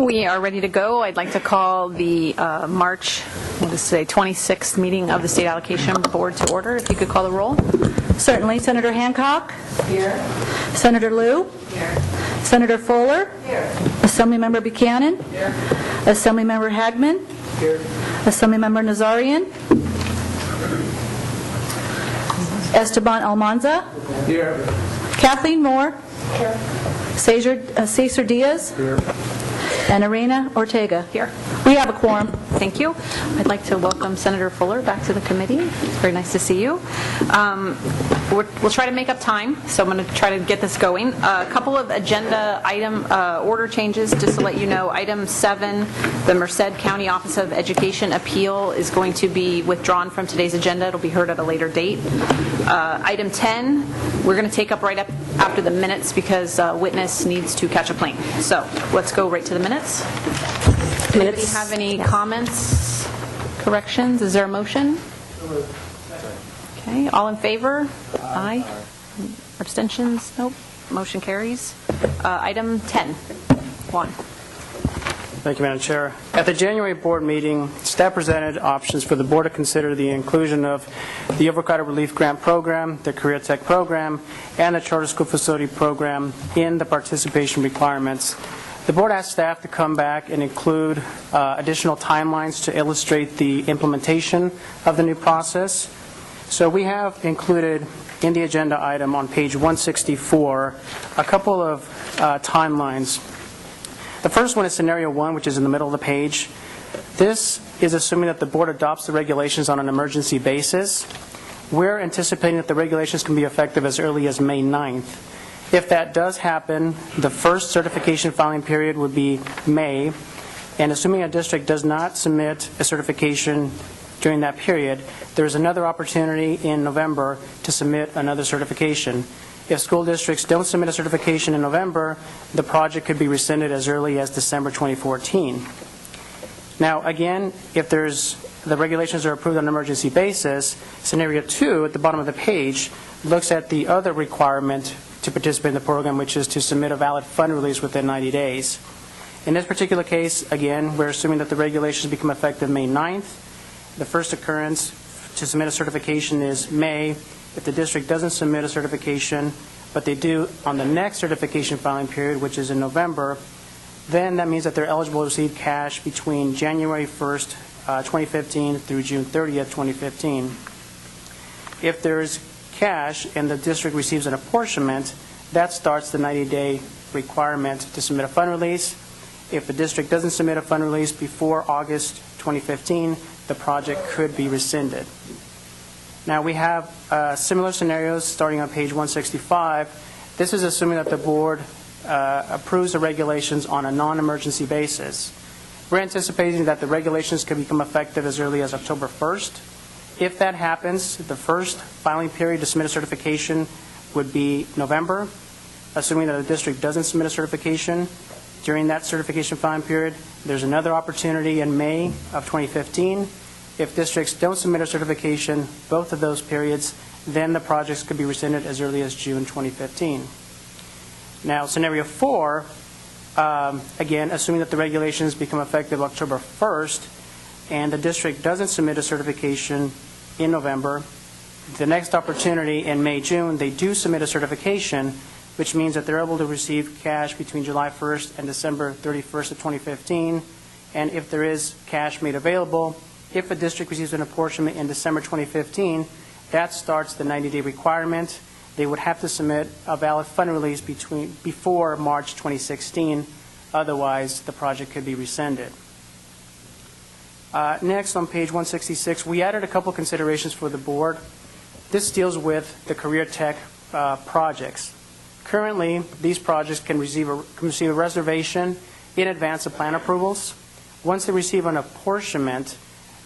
We are ready to go. I'd like to call the March, what is today, 26th meeting of the State Allocation Board to order. If you could call the roll. Certainly. Senator Hancock? Here. Senator Liu? Here. Senator Fuller? Here. Assemblymember Buchanan? Here. Assemblymember Hagman? Here. Assemblymember Nazarian? Esteban Almanza? Here. Kathleen Moore? Here. Cesar Diaz? Here. And Irena Ortega? Here. We have a quorum. Thank you. I'd like to welcome Senator Fuller back to the committee. It's very nice to see you. We'll try to make up time, so I'm going to try to get this going. A couple of agenda item order changes, just to let you know. Item 7, the Merced County Office of Education appeal is going to be withdrawn from today's agenda. It'll be heard at a later date. Item 10, we're going to take up right up after the minutes because witness needs to catch a plane. So let's go right to the minutes. Does anybody have any comments, corrections? Is there a motion? Okay, all in favor? Aye. Abstentions? Nope. Motion carries. Item 10. Juan. Thank you, Madam Chair. At the January board meeting, staff presented options for the board to consider the inclusion of the Overcrowded Relief Grant Program, the Career Tech Program, and the Charter School Facility Program in the participation requirements. The board asked staff to come back and include additional timelines to illustrate the implementation of the new process. So we have included in the agenda item on page 164 a couple of timelines. The first one is scenario 1, which is in the middle of the page. This is assuming that the board adopts the regulations on an emergency basis. We're anticipating that the regulations can be effective as early as May 9th. If that does happen, the first certification filing period would be May, and assuming a district does not submit a certification during that period, there's another opportunity in November to submit another certification. If school districts don't submit a certification in November, the project could be rescinded as early as December 2014. Now, again, if the regulations are approved on an emergency basis, scenario 2 at the bottom of the page looks at the other requirement to participate in the program, which is to submit a valid fund release within 90 days. In this particular case, again, we're assuming that the regulations become effective May 9th. The first occurrence to submit a certification is May. If the district doesn't submit a certification, but they do on the next certification filing period, which is in November, then that means that they're eligible to receive cash between January 1st, 2015 through June 30th, 2015. If there's cash and the district receives an apportionment, that starts the 90-day requirement to submit a fund release. If the district doesn't submit a fund release before August 2015, the project could be rescinded. Now we have similar scenarios starting on page 165. This is assuming that the board approves the regulations on a non-emergency basis. We're anticipating that the regulations could become effective as early as October 1st. If that happens, the first filing period to submit a certification would be November. Assuming that the district doesn't submit a certification during that certification filing period, there's another opportunity in May of 2015. If districts don't submit a certification, both of those periods, then the projects could be rescinded as early as June 2015. Now, scenario 4, again, assuming that the regulations become effective October 1st, and the district doesn't submit a certification in November, the next opportunity in May, June, they do submit a certification, which means that they're able to receive cash between July 1st and December 31st of 2015. And if there is cash made available, if a district receives an apportionment in December 2015, that starts the 90-day requirement. They would have to submit a valid fund release before March 2016. Otherwise, the project could be rescinded. Next, on page 166, we added a couple considerations for the board. This deals with the career tech projects. Currently, these projects can receive a reservation in advance of plan approvals. Once they receive an apportionment,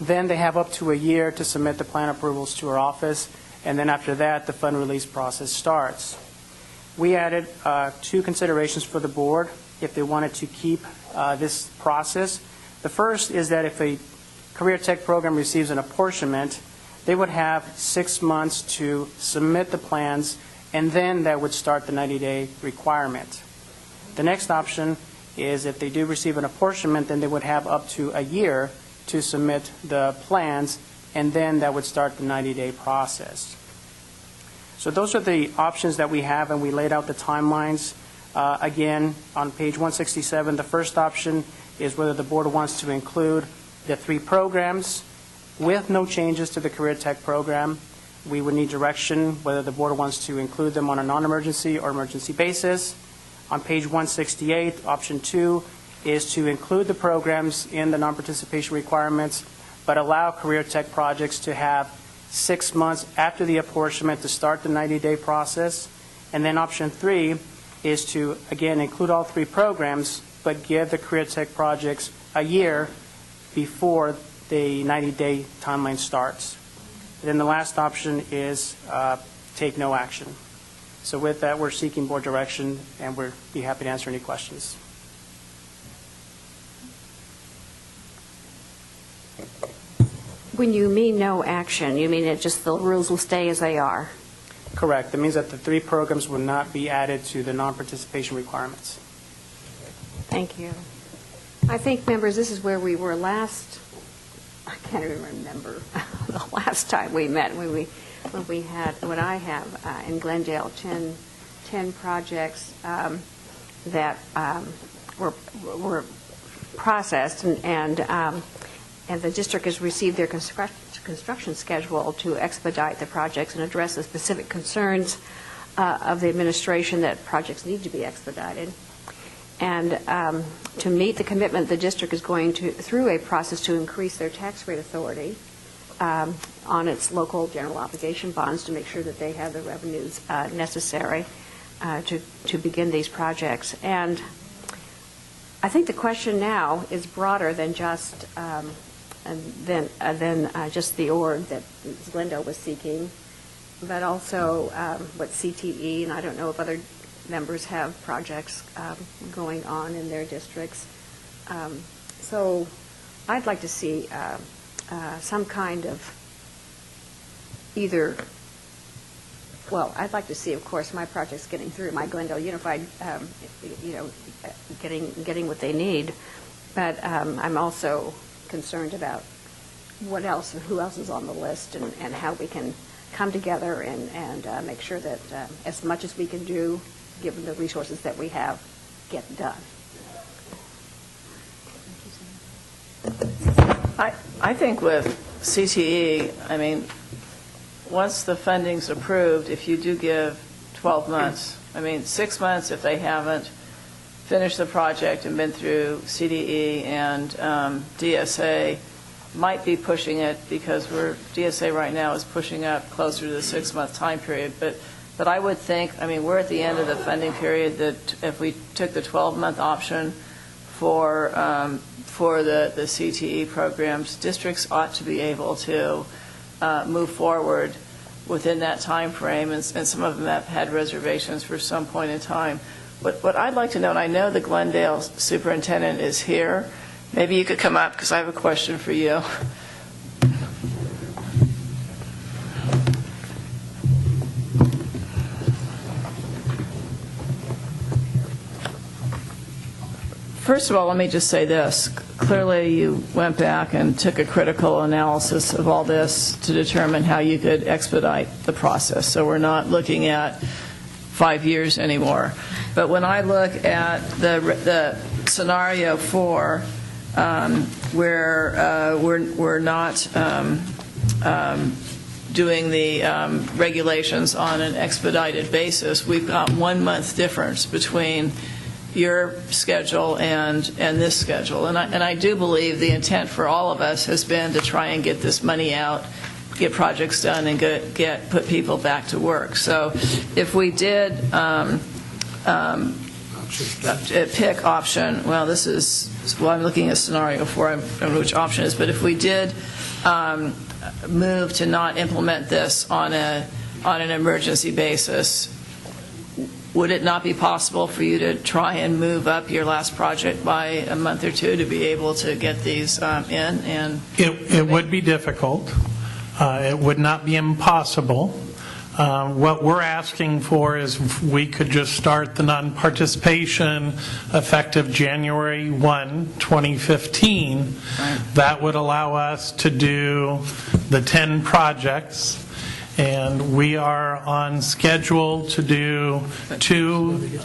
then they have up to a year to submit the plan approvals to our office, and then after that, the fund release process starts. We added 2 considerations for the board if they wanted to keep this process. The first is that if a career tech program receives an apportionment, they would have 6 months to submit the plans, and then that would start the 90-day requirement. The next option is if they do receive an apportionment, then they would have up to a year to submit the plans, and then that would start the 90-day process. So those are the options that we have, and we laid out the timelines. Again, on page 167, the first option is whether the board wants to include the 3 programs with no changes to the Career Tech program. We would need direction whether the board wants to include them on a non-emergency or emergency basis. On page 168, option 2 is to include the programs in the non-participation requirements, but allow Career Tech projects to have 6 months after the apportionment to start the 90-day process. And then option 3 is to, again, include all 3 programs, but give the Career Tech projects a year before the 90-day timeline starts. And then the last option is take no action. So with that, we're seeking board direction, and we'd be happy to answer any questions. When you mean no action, you mean it just the rules will stay as they are? Correct. That means that the 3 programs will not be added to the non-participation requirements. Thank you. I think, members, this is where we were last. I can't even remember the last time we met, when I have in Glendale 10 projects that were processed, and the district has received their construction schedule to expedite the projects and address the specific concerns of the administration that projects need to be expedited. And to meet the commitment, the district is going through a process to increase their tax rate authority on its local general obligation bonds to make sure that they have the revenues necessary to begin these projects. And I think the question now is broader than just just the org that Glendale was seeking, but also what CTE, and I don't know if other members have projects going on in their districts. So I'd like to see some kind of either, well, I'd like to see, of course, my projects getting through, my Glendale Unified, getting what they need, but I'm also concerned about what else and who else is on the list, and how we can come together and make sure that as much as we can do, given the resources that we have, get done. I think with CTE, I mean, once the funding's approved, if you do give 12 months, I mean, 6 months if they haven't finished the project and been through CDE and DSA, might be pushing it, because DSA right now is pushing up closer to the 6-month time period. But I would think, I mean, we're at the end of the funding period, that if we took the 12-month option for the CTE programs, districts ought to be able to move forward within that time frame, and some of them have had reservations for some point in time. What I'd like to know, and I know the Glendale superintendent is here, maybe you could come up, because I have a question for you. First of all, let me just say this. Clearly, you went back and took a critical analysis of all this to determine how you could expedite the process. So we're not looking at 5 years anymore. But when I look at the scenario 4, where we're not doing the regulations on an expedited basis, we've got 1 month difference between your schedule and this schedule. And I do believe the intent for all of us has been to try and get this money out, get projects done, and put people back to work. So if we did pick option, well, I'm looking at scenario 4, I don't know which option it is, but if we did move to not implement this on an emergency basis, would it not be possible for you to try and move up your last project by a month or 2 to be able to get these in? And it would be difficult. It would not be impossible. What we're asking for is if we could just start the non-participation effective January 1, 2015. That would allow us to do the 10 projects, and we are on schedule to do 2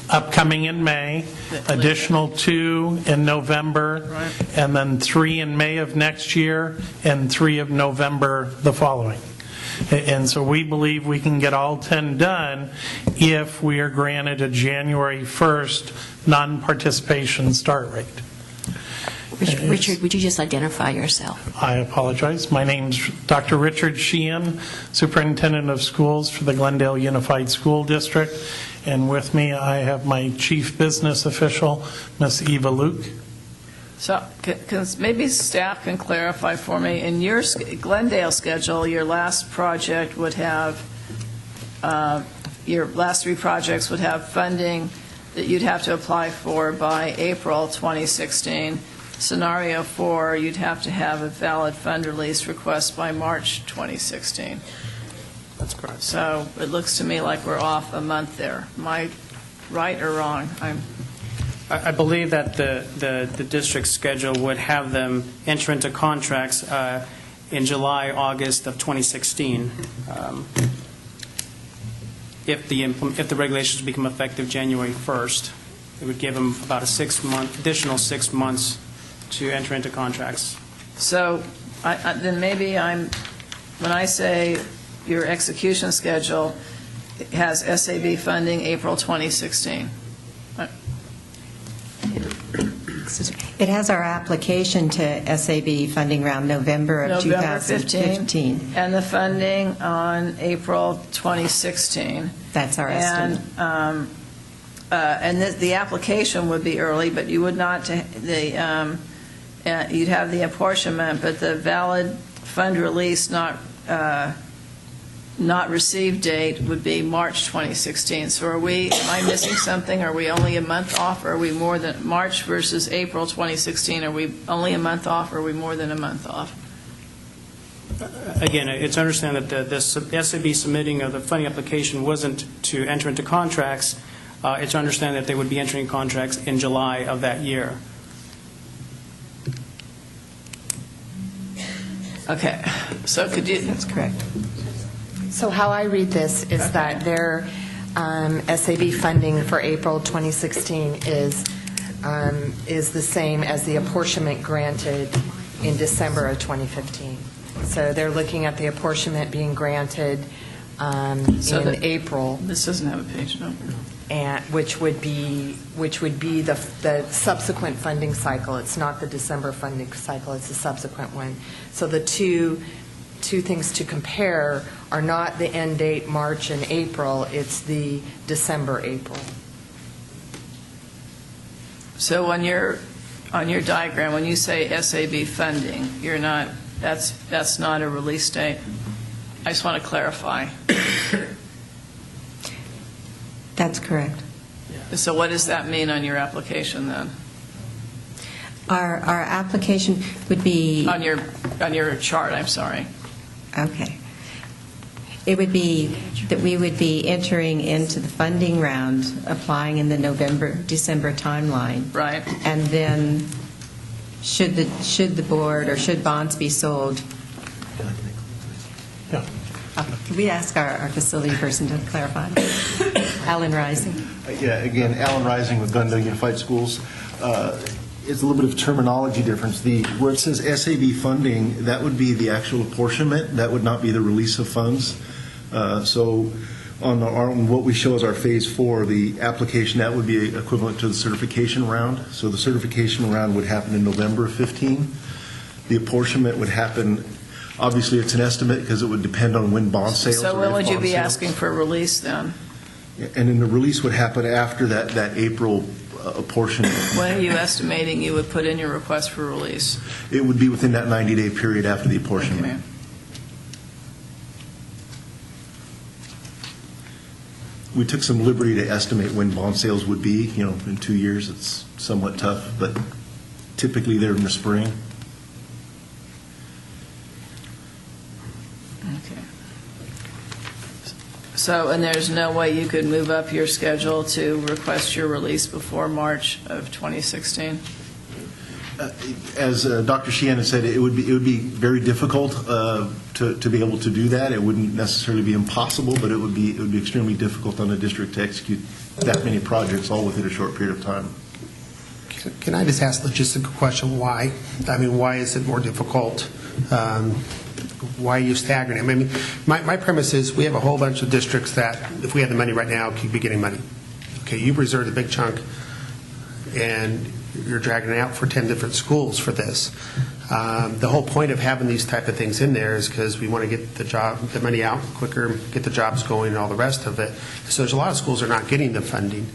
upcoming in May, additional 2 in November, and then 3 in May of next year, and 3 of November the following. And so we believe we can get all 10 done if we are granted a January 1st non-participation start rate. Richard, would you just identify yourself? I apologize. My name's Dr. Richard Sheehan, Superintendent of Schools for the Glendale Unified School District. And with me, I have my Chief Business Official, Ms. Eva Luke. So maybe staff can clarify for me, in your Glendale schedule, your last project would have, your last 3 projects would have funding that you'd have to apply for by April 2016. Scenario 4, you'd have to have a valid fund release request by March 2016. That's correct. So it looks to me like we're off a month there. Am I right or wrong? I believe that the district schedule would have them enter into contracts in July, August of 2016. If the regulations become effective January 1st, it would give them about additional 6 months to enter into contracts. So then maybe when I say your execution schedule has SAB funding April 2016. It has our application to SAB funding around November of November 2015. And the funding on April 2016. That's our estimate. And the application would be early, but you would not, you'd have the apportionment, but the valid fund release not received date would be March 2016. So am I missing something? Are we only a month off? Or are we more than March versus April 2016? Are we only a month off, or are we more than a month off? Again, it's understand that the SAB submitting of the funding application wasn't to enter into contracts. It's understand that they would be entering contracts in July of that year. Okay. So could you? That's correct. So how I read this is that their SAB funding for April 2016 is the same as the apportionment granted in December of 2015. So they're looking at the apportionment being granted in April. This doesn't have a page number. And which would be the subsequent funding cycle. It's not the December funding cycle, it's the subsequent one. So the two things to compare are not the end date March and April, it's the December-April. So on your diagram, when you say SAB funding, that's not a release date? I just want to clarify. That's correct. So what does that mean on your application then? Our application would be... On your chart, I'm sorry. Okay. It would be that we would be entering into the funding round, applying in the November-December timeline. Right. And then should the board or should bonds be sold? Yeah. Can we ask our facility person to clarify? Alan Rising. Yeah, again, Alan Rising with Glendale Unified Schools. It's a little bit of terminology difference. Where it says SAB funding, that would be the actual apportionment. That would not be the release of funds. So on what we show as our Phase 4, the application, that would be equivalent to the certification round. So the certification round would happen in November of 15. The apportionment would happen, obviously it's an estimate because it would depend on when bond sales. So when would you be asking for a release then? And then the release would happen after that April apportionment. When are you estimating you would put in your request for release? It would be within that 90-day period after the apportionment. Okay. We took some liberty to estimate when bond sales would be. In 2 years, it's somewhat tough, but typically they're in the spring. Okay. So, and there's no way you could move up your schedule to request your release before March of 2016? As Dr. Sheehan has said, it would be very difficult to be able to do that. It wouldn't necessarily be impossible, but it would be extremely difficult on a district to execute that many projects all within a short period of time. Can I just ask a logistical question? Why? I mean, why is it more difficult? Why are you staggering it? I mean, my premise is we have a whole bunch of districts that, if we had the money right now, could be getting money. Okay, you've reserved a big chunk, and you're dragging it out for 10 different schools for this. The whole point of having these type of things in there is because we want to get the money out quicker, get the jobs going, and all the rest of it. So there's a lot of schools that are not getting the funding.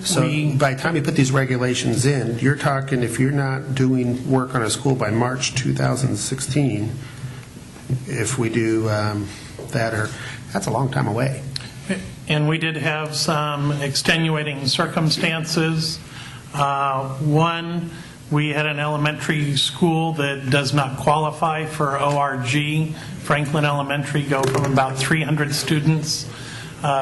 So by the time you put these regulations in, you're talking, if you're not doing work on a school by March 2016, if we do that, or that's a long time away. And we did have some extenuating circumstances. One, we had an elementary school that does not qualify for ORG. Franklin Elementary go from about 300 students.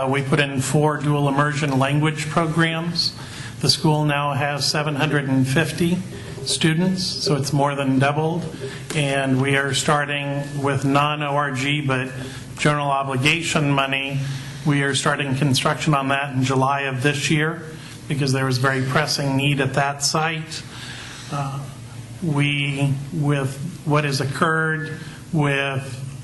We put in 4 dual immersion language programs. The school now has 750 students, so it's more than doubled. And we are starting with non-ORG but general obligation money. We are starting construction on that in July of this year because there was very pressing need at that site. With what has occurred with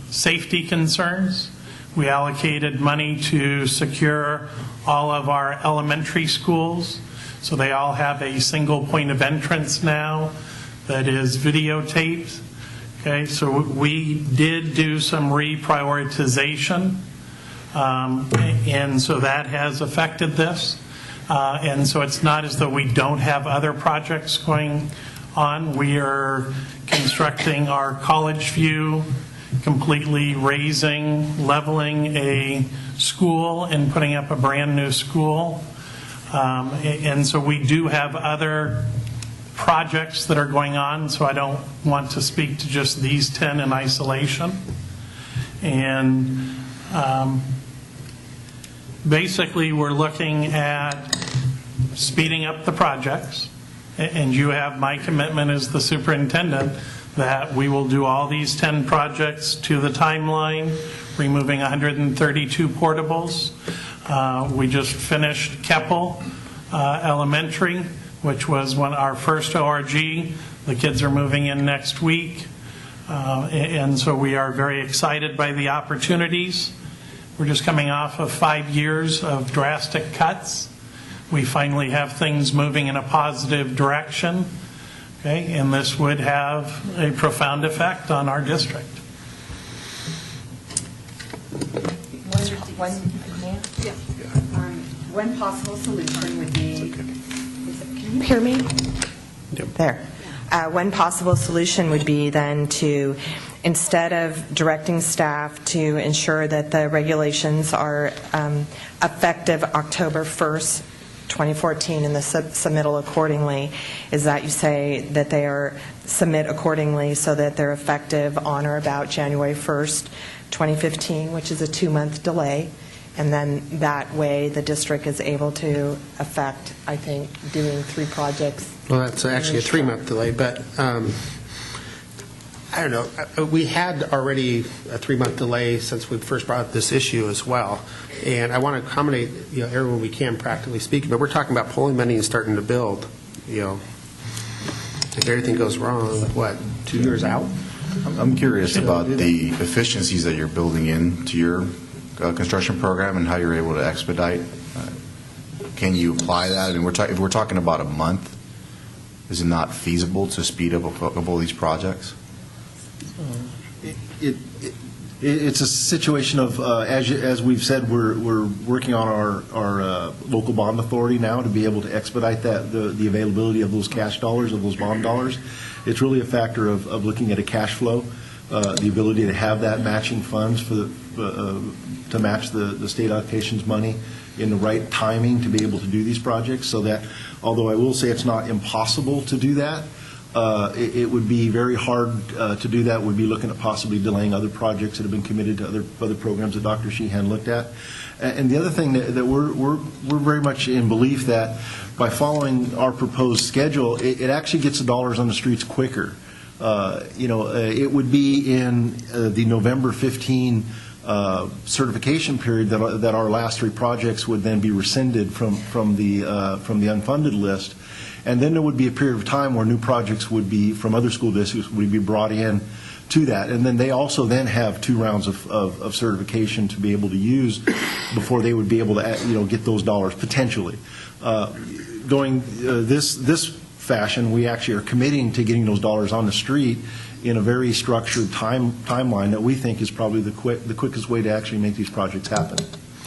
safety concerns, we allocated money to secure all of our elementary schools. So they all have a single point of entrance now that is videotaped. Okay, so we did do some reprioritization, and so that has affected this. And so it's not as though we don't have other projects going on. We are constructing our College View, completely raising, leveling a school and putting up a brand new school. And so we do have other projects that are going on, so I don't want to speak to just these 10 in isolation. And basically we're looking at speeding up the projects, and you have my commitment as the superintendent that we will do all these 10 projects to the timeline, removing 132 portables. We just finished Keppel Elementary, which was our first ORG. The kids are moving in next week. And so we are very excited by the opportunities. We're just coming off of 5 years of drastic cuts. We finally have things moving in a positive direction. Okay, and this would have a profound effect on our district. One possible solution would be, can you hear me? There. One possible solution would be then to, instead of directing staff to ensure that the regulations are effective October 1st, 2014, and the submittal accordingly, is that you say that they are submit accordingly so that they're effective on or about January 1st, 2015, which is a 2-month delay. And then that way the district is able to affect, I think, doing 3 projects. Well, that's actually a 3-month delay, but I don't know. We had already a 3-month delay since we first brought up this issue as well. And I want to accommodate everyone we can, practically speaking, but we're talking about pulling money and starting to build. If everything goes wrong, what, 2 years out? I'm curious about the efficiencies that you're building into your construction program and how you're able to expedite. Can you apply that? And if we're talking about a month, is it not feasible to speed up a couple of these projects? It's a situation of, as we've said, we're working on our local bond authority now to be able to expedite that, the availability of those cash dollars, of those bond dollars. It's really a factor of looking at a cash flow, the ability to have that matching funds for to match the state allocations money in the right timing to be able to do these projects, so that although I will say it's not impossible to do that, it would be very hard to do that. We'd be looking at possibly delaying other projects that have been committed to other programs that Dr. Sheehan looked at. And the other thing that we're very much in belief that by following our proposed schedule, it actually gets the dollars on the streets quicker. It would be in the November 15 certification period that our last 3 projects would then be rescinded from the unfunded list. And then there would be a period of time where new projects would be, from other school districts, would be brought in to that. And then they also then have 2 rounds of certification to be able to use before they would be able to, get those dollars, potentially. Going this fashion, we actually are committing to getting those dollars on the street in a very structured timeline that we think is probably the quickest way to actually make these projects happen.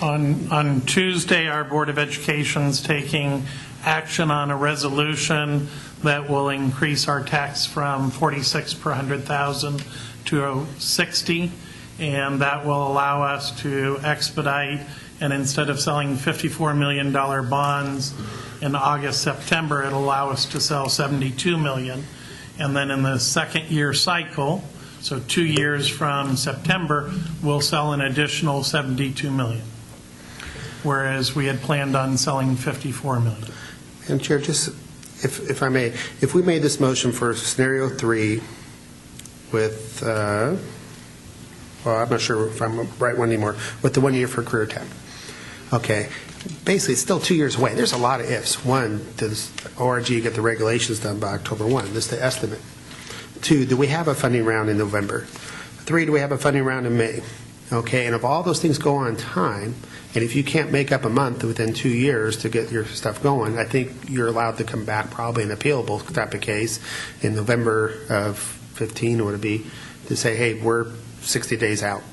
On Tuesday, our Board of Education is taking action on a resolution that will increase our tax from 46 per 100,000 to 60, and that will allow us to expedite, and instead of selling $54 million bonds in August, September, it'll allow us to sell $72 million. And then in the second year cycle, so 2 years from September, we'll sell an additional $72 million, whereas we had planned on selling $54 million. And Chair, just if I may, if we made this motion for scenario 3 with, well, I'm not sure if I'm the right one anymore, with the 1 year for career tech. Okay. Basically, it's still 2 years away. There's a lot of ifs. 1, does ORG get the regulations done by October 1? This is the estimate. 2, do we have a funding round in November? 3, do we have a funding round in May? Okay, and if all those things go on time, and if you can't make up a month within 2 years to get your stuff going, I think you're allowed to come back, probably an appealable type of case, in November of 15, or to be, to say, hey, we're 60 days out,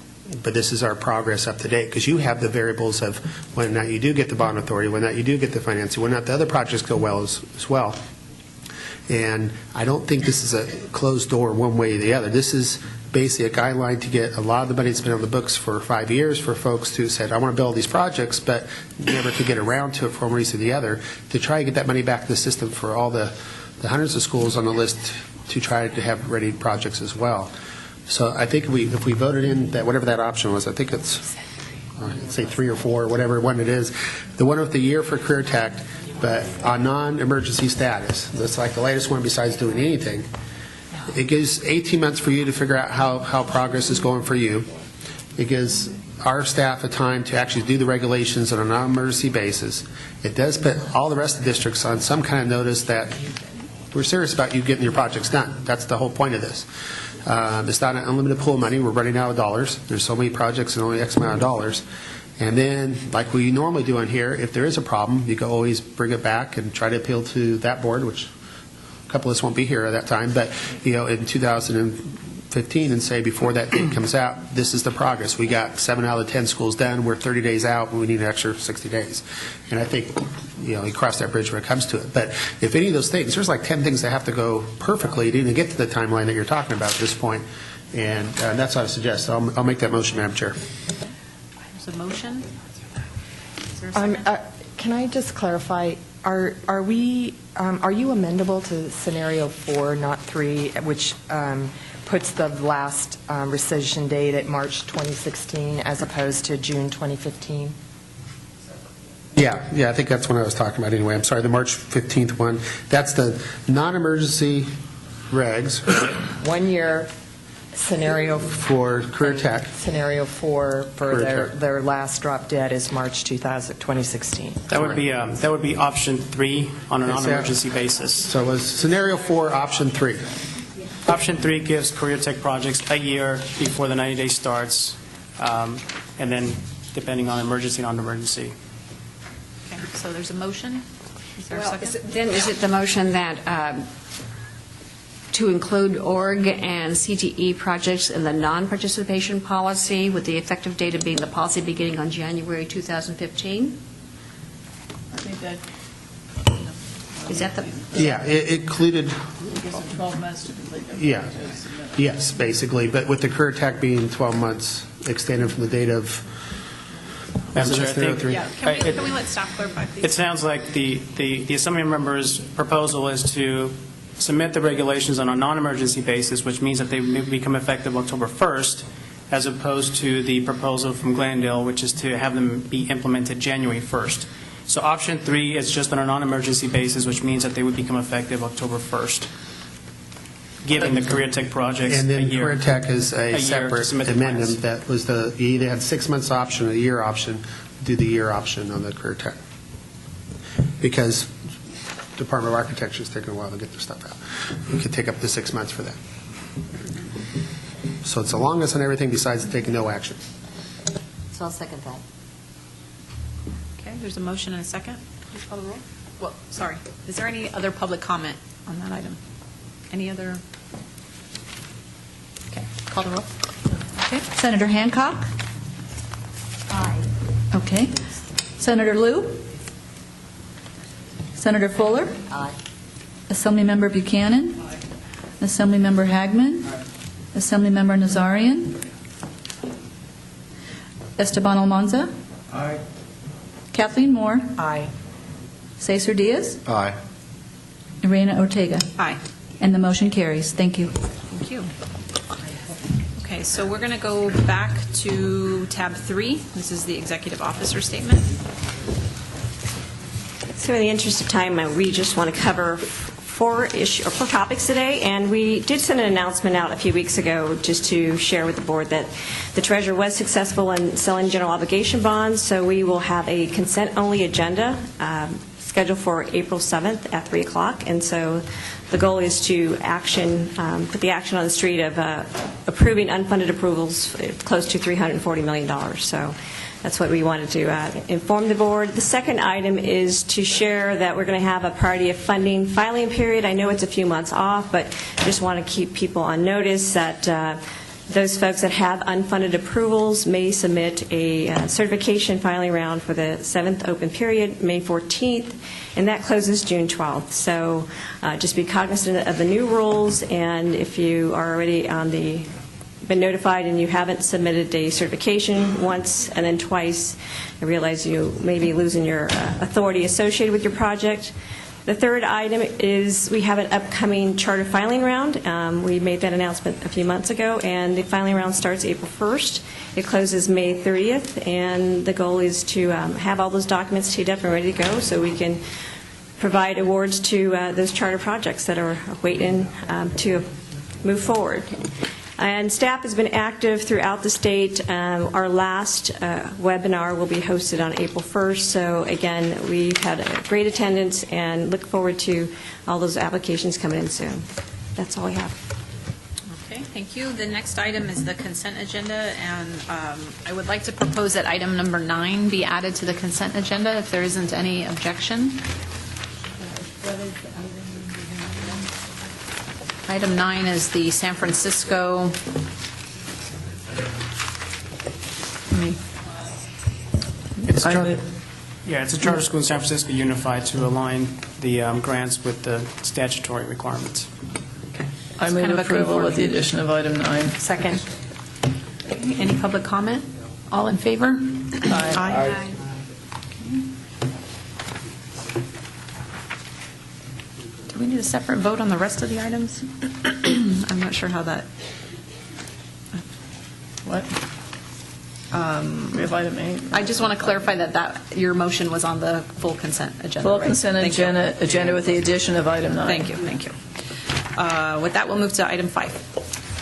but this is our progress up to date, because you have the variables of whether or not you do get the bond authority, whether or not you do get the financing, whether or not the other projects go well as well. And I don't think this is a closed door one way or the other. This is basically a guideline to get a lot of the money that's been on the books for 5 years for folks who said, I want to build these projects, but never could get around to it for one reason or the other, to try to get that money back to the system for all the hundreds of schools on the list to try to have ready projects as well. So I think if we voted in that, whatever that option was, I think it's, say 3 or 4, whatever one it is, the one with the year for career tech, but on non-emergency status, that's like the latest one besides doing anything. It gives 18 months for you to figure out how progress is going for you. It gives our staff a time to actually do the regulations on a non-emergency basis. It does put all the rest of the districts on some kind of notice that we're serious about you getting your projects done. That's the whole point of this. It's not an unlimited pool of money. We're running out of dollars. There's so many projects and only X amount of dollars. And then, like we normally do in here, if there is a problem, you can always bring it back and try to appeal to that board, which a couple of us won't be here at that time, but in 2015, and say before that date comes out, this is the progress. We got 7 out of the 10 schools done. We're 30 days out, and we need an extra 60 days. And I think you cross that bridge when it comes to it. But if any of those things, there's like 10 things that have to go perfectly to even get to the timeline that you're talking about at this point. And that's what I suggest. I'll make that motion, Madam Chair. There's a motion. Is there a second? Can I just clarify? Are you amendable to scenario 4, not 3, which puts the last rescission date at March 2016 as opposed to June 2015? Yeah, I think that's what I was talking about anyway. I'm sorry, the March 15th one. That's the non-emergency regs. 1 year scenario for career tech. Scenario 4 for their last drop dead is March 2016. That would be option 3 on a non-emergency basis. So it was scenario 4, option 3. Option 3 gives career tech projects a year before the 90 days starts, and then depending on emergency and non-emergency. Okay, so there's a motion. Is there a second? Is it the motion that to include org and CTE projects in the non-participation policy, with the effective date of being the policy beginning on January 2015? I think that Is that the? Yeah, it included. gives them 12 months to complete their Yeah. projects. Yes, basically, but with the career tech being 12 months extended from the date of. Madam Chair, I think- Yeah, can we let staff clarify, please? It sounds like the Assembly member's proposal is to submit the regulations on a non-emergency basis, which means that they may become effective October 1st, as opposed to the proposal from Glendale, which is to have them be implemented January 1st. So option 3 is just on a non-emergency basis, which means that they would become effective October 1st, giving the Career Tech projects And a then year. Career Tech is A year a to separate submit the amendment plans. that was you either had 6 months option or a year option. Do the year option on the Career Tech. Because Department of Architecture is taking a while to get their stuff out. You could take up to 6 months for that. So it's the longest on everything besides taking no action. So I'll second that. Okay, there's a motion and a second. Please call the roll. Well, sorry. Is there any other public comment on that item? Any other? Okay, call the roll. Okay. Senator Hancock? Aye. Okay. Senator Liu? Senator Fuller? Aye. Assemblymember Buchanan? Aye. Assemblymember Hagman? Aye. Assemblymember Nazarian? Esteban Almanza? Aye. Kathleen Moore? Aye. Cesar Diaz? Aye. Irena Ortega? Aye. And the motion carries. Thank you. Thank you. Okay, so we're going to go back to tab 3. This is the executive officer statement. So in the interest of time, we just want to cover four topics today, and we did send an announcement out a few weeks ago just to share with the board that the treasurer was successful in selling general obligation bonds, so we will have a consent-only agenda scheduled for April 7th at 3 o'clock, and so the goal is to put the action on the street of approving unfunded approvals close to $340 million. So that's what we wanted to inform the board. The second item is to share that we're going to have a priority of funding filing period. I know it's a few months off, but I just want to keep people on notice that those folks that have unfunded approvals may submit a certification filing round for the 7th open period, May 14th, and that closes June 12th. So just be cognizant of the new rules, and if you are already been notified and you haven't submitted a certification once and then twice, I realize you may be losing your authority associated with your project. The third item is we have an upcoming charter filing round. We made that announcement a few months ago, and the filing round starts April 1st. It closes May 30th, and the goal is to have all those documents teed up and ready to go so we can provide awards to those charter projects that are waiting to move forward. And staff has been active throughout the state. Our last webinar will be hosted on April 1st. So again, we've had a great attendance and look forward to all those applications coming in soon. That's all we have. Okay, thank you. The next item is the consent agenda, and I would like to propose that item number 9 be added to the consent agenda if there isn't any objection. Item 9 is the San Francisco, It's a charter school in San Francisco unified to align the grants with the statutory requirements. I move kind of a approval with the conforming. addition of item 9. Second. Okay, any public comment? All in favor? Aye. Do we need a separate vote on the rest of the items? I'm not sure how that, What? We have item 8. I just want to clarify that your motion was on the full consent agenda, Full right? consent Thank you. agenda with the addition of item 9. Thank you, thank you. With that, we'll move to item 5.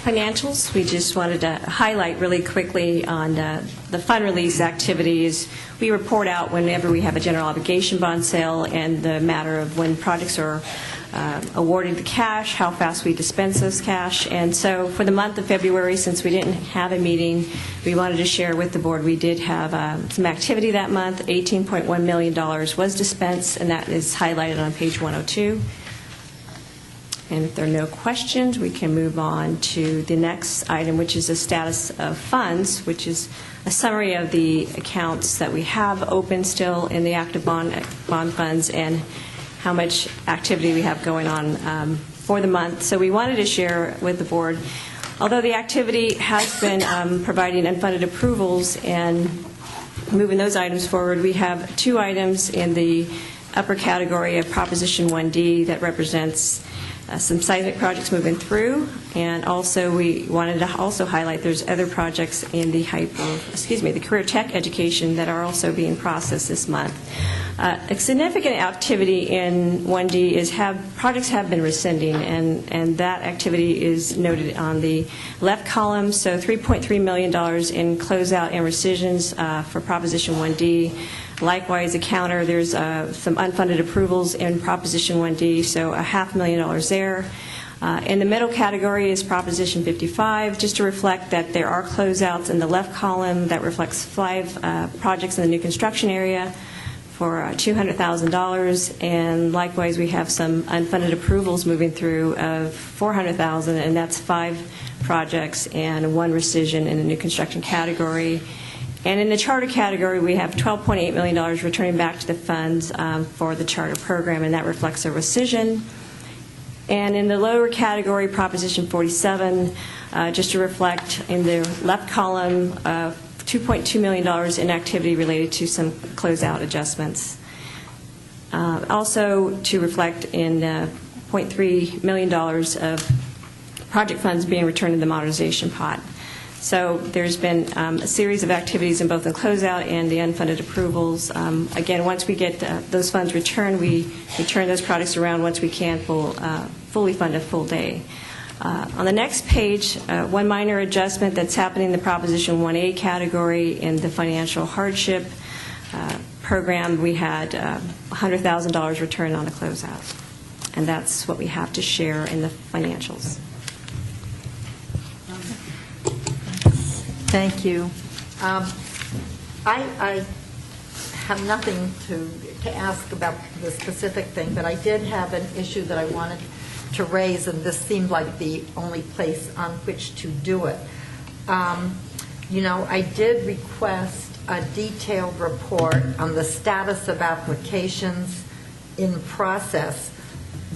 Financials, we just wanted to highlight really quickly on the fund release activities. We report out whenever we have a general obligation bond sale and the matter of when projects are awarding the cash, how fast we dispense those cash. And so for the month of February, since we didn't have a meeting, we wanted to share with the board we did have some activity that month. $18.1 million was dispensed, and that is highlighted on page 102. And if there are no questions, we can move on to the next item, which is the status of funds, which is a summary of the accounts that we have open still in the active bond funds and how much activity we have going on for the month. So we wanted to share with the board, although the activity has been providing unfunded approvals and moving those items forward, we have 2 items in the upper category of Proposition 1D that represents some seismic projects moving through, and also we wanted to also highlight there's other projects in the the career tech education that are also being processed this month. A significant activity in 1D is projects have been rescinding, and that activity is noted on the left column. So $3.3 million in closeout and rescissions for Proposition 1D. Likewise, a counter, there's some unfunded approvals in Proposition 1D, so $500,000 there. In the middle category is Proposition 55, just to reflect that there are closeouts in the left column that reflects 5 projects in the new construction area for $200,000, and likewise we have some unfunded approvals moving through of $400,000, and that's 5 projects and 1 rescission in the new construction category. And in the charter category, we have $12.8 million returning back to the funds for the charter program, and that reflects a rescission. And in the lower category, Proposition 47, just to reflect in the left column, $2.2 million in activity related to some closeout adjustments. Also to reflect in $0.3 million of project funds being returned to the modernization pot. So there's been a series of activities in both the closeout and the unfunded approvals. Again, once we get those funds returned, we turn those projects around once we can fully fund a full day. On the next page, one minor adjustment that's happening in the Proposition 1A category in the financial hardship program, we had $100,000 returned on the closeout. And that's what we have to share in the financials. Thank you. I have nothing to ask about the specific thing, but I did have an issue that I wanted to raise, and this seemed like the only place on which to do it. I did request a detailed report on the status of applications in process,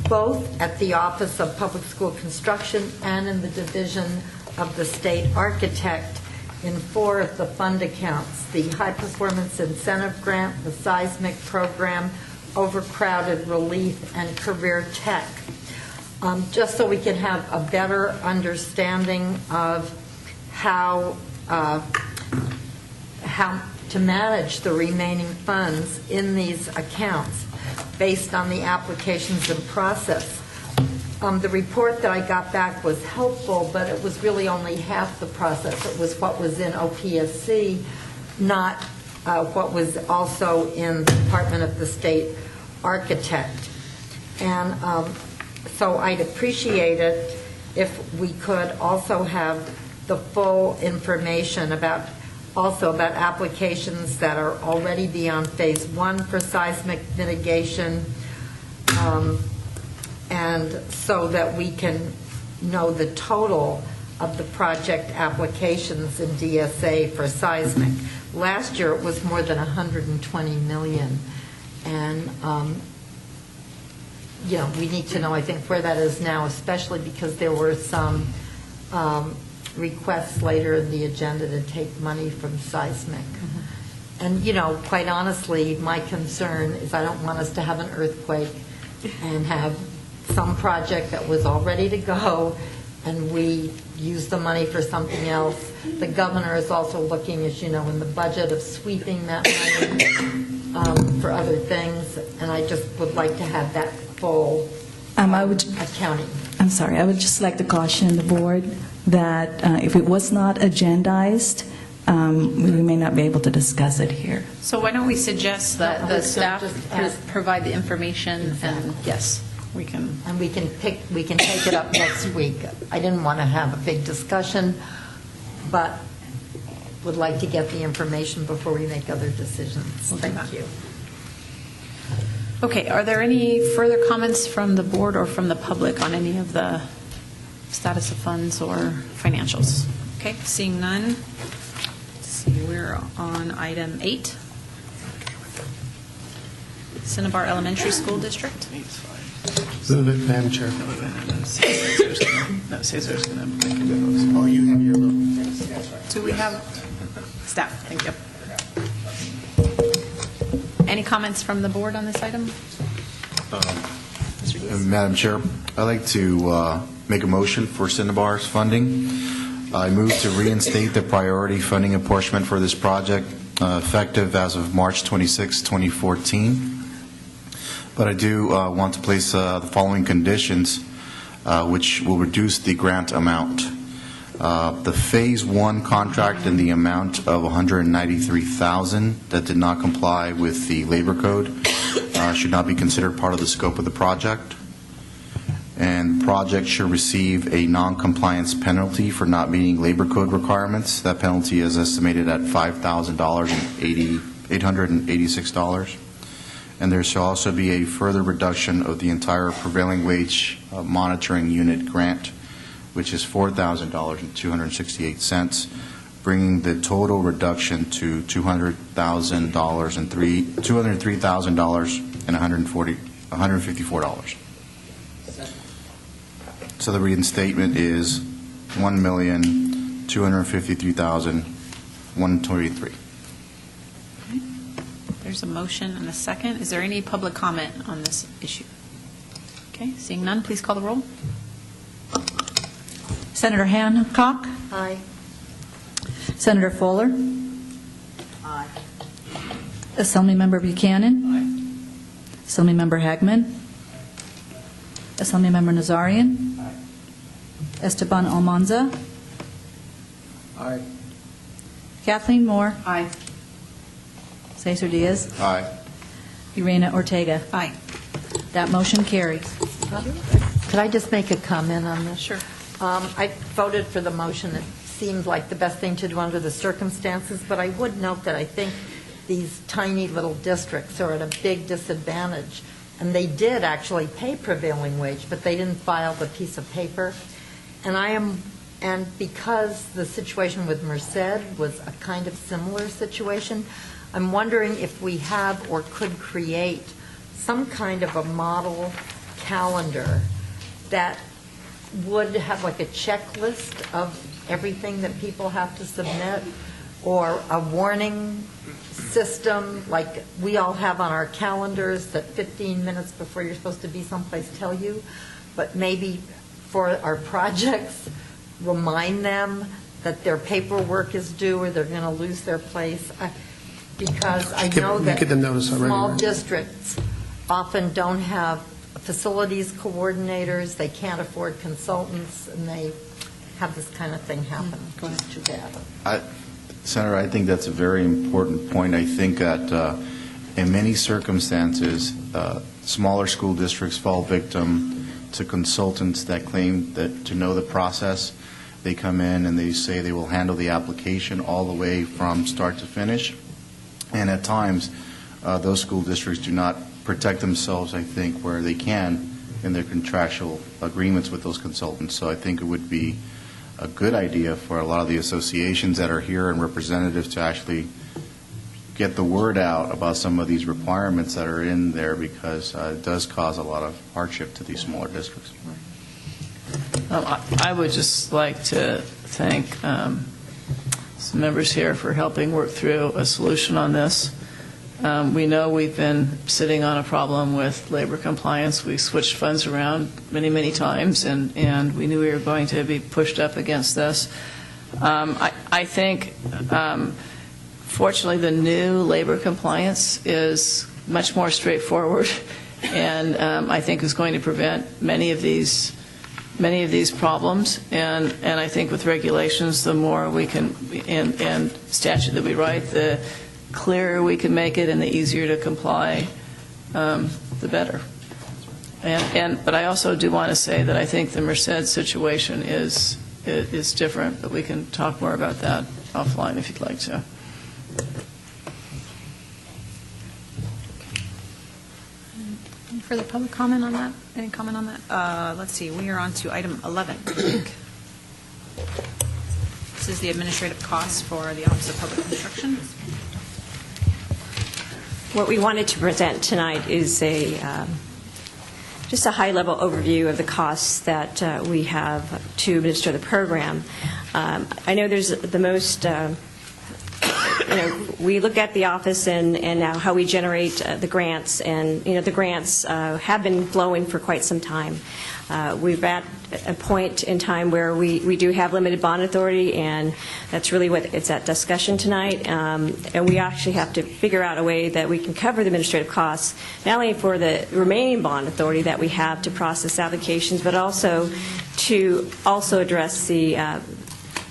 both at the Office of Public School Construction and in the Division of the State Architect, in 4 of the fund accounts: the High Performance Incentive Grant, the Seismic Program, Overcrowded Relief, and Career Tech. Just so we can have a better understanding of how to manage the remaining funds in these accounts based on the applications in process. The report that I got back was helpful, but it was really only half the process. It was what was in OPSC, not what was also in the Department of the State Architect. And so I'd appreciate it if we could also have the full information about applications that are already beyond Phase 1 for seismic mitigation, and so that we can know the total of the project applications in DSA for seismic. Last year it was more than $120 million, and we need to know, I think, where that is now, especially because there were some requests later in the agenda to take money from seismic. And quite honestly, my concern is I don't want us to have an earthquake and have some project that was all ready to go and we use the money for something else. The governor is also looking, as you know, in the budget of sweeping that money for other things, and I just would like to have that full accounting. I'm sorry, I would just like to caution the board that if it was not agendized, we may not be able to discuss it here. So why don't we suggest that the staff provide the information, and yes, we can. And we can take it up next week. I didn't want to have a big discussion, but would like to get the information before we make other decisions. Thank you. Okay, are there any further comments from the board or from the public on any of the status of funds or financials? Okay, seeing none. Let's see, we're on item 8. CINNABAR Elementary School District. Move it, Madam Chair. No, Cesar's going to make a good. Oh, you have your little things. That's right. Do we have staff? Thank you. Any comments from the board on this item? Mr. Madam Chair, I'd like to make a motion for CINNABAR's funding. I move to reinstate the priority funding apportionment for this project effective as of March 26, 2014. But I do want to place the following conditions which will reduce the grant amount. The Phase 1 contract in the amount of $193,000 that did not comply with the labor code should not be considered part of the scope of the project. And the project should receive a non-compliance penalty for not meeting labor code requirements. That penalty is estimated at $5,886. And there shall also be a further reduction of the entire prevailing wage monitoring unit grant, which is $4,000.268, bringing the total reduction to $203,154. So the reinstatement is $1,253,123. There's a motion and a second. Is there any public comment on this issue? Okay, seeing none, please call the roll. Senator Hancock? Aye. Senator Fuller? Aye. Assemblymember Buchanan? Aye. Assemblymember Hagman? Assemblymember Nazarian? Esteban Almanza? Aye. Kathleen Moore? Aye. Cesar Diaz? Aye. Irena Ortega? Aye. That motion carries. Could I just make a comment on this? Sure. I voted for the motion. It seemed like the best thing to do under the circumstances, but I would note that I think these tiny little districts are at a big disadvantage, and they did actually pay prevailing wage, but they didn't file the piece of paper. And because the situation with Merced was a kind of similar situation, I'm wondering if we have or could create some kind of a model calendar that would have like a checklist of everything that people have to submit, or a warning system like we all have on our calendars that 15 minutes before you're supposed to be someplace tell you, but maybe for our projects, remind them that their paperwork is due or they're going to lose their place. Because I know that small districts often don't have facilities coordinators, they can't afford consultants, and they have this kind of thing happen. It's too bad. Senator, I think that's a very important point. I think that in many circumstances, smaller school districts fall victim to consultants that claim that to know the process. They come in and they say they will handle the application all the way from start to finish. And at times, those school districts do not protect themselves, I think, where they can in their contractual agreements with those consultants. So I think it would be a good idea for a lot of the associations that are here and representatives to actually get the word out about some of these requirements that are in there, because it does cause a lot of hardship to these smaller districts. I would just like to thank some members here for helping work through a solution on this. We know we've been sitting on a problem with labor compliance. We switched funds around many, many times, and we knew we were going to be pushed up against this. I think, fortunately, the new labor compliance is much more straightforward, and I think is going to prevent many of these problems. And I think with regulations, the more we can, and statute that we write, the clearer we can make it and the easier to comply, the better. But I also do want to say that I think the Merced situation is different, but we can talk more about that offline if you'd like to. Any further public comment on that? Any comment on that? Let's see, we are on to item 11. This is the administrative costs for the Office of Public Construction. What we wanted to present tonight is just a high-level overview of the costs that we have to administer the program. I know there's the most we look at the office and now how we generate the grants, and the grants have been flowing for quite some time. We're at a point in time where we do have limited bond authority, and that's really what it's at discussion tonight. And we actually have to figure out a way that we can cover the administrative costs, not only for the remaining bond authority that we have to process applications, but also to address the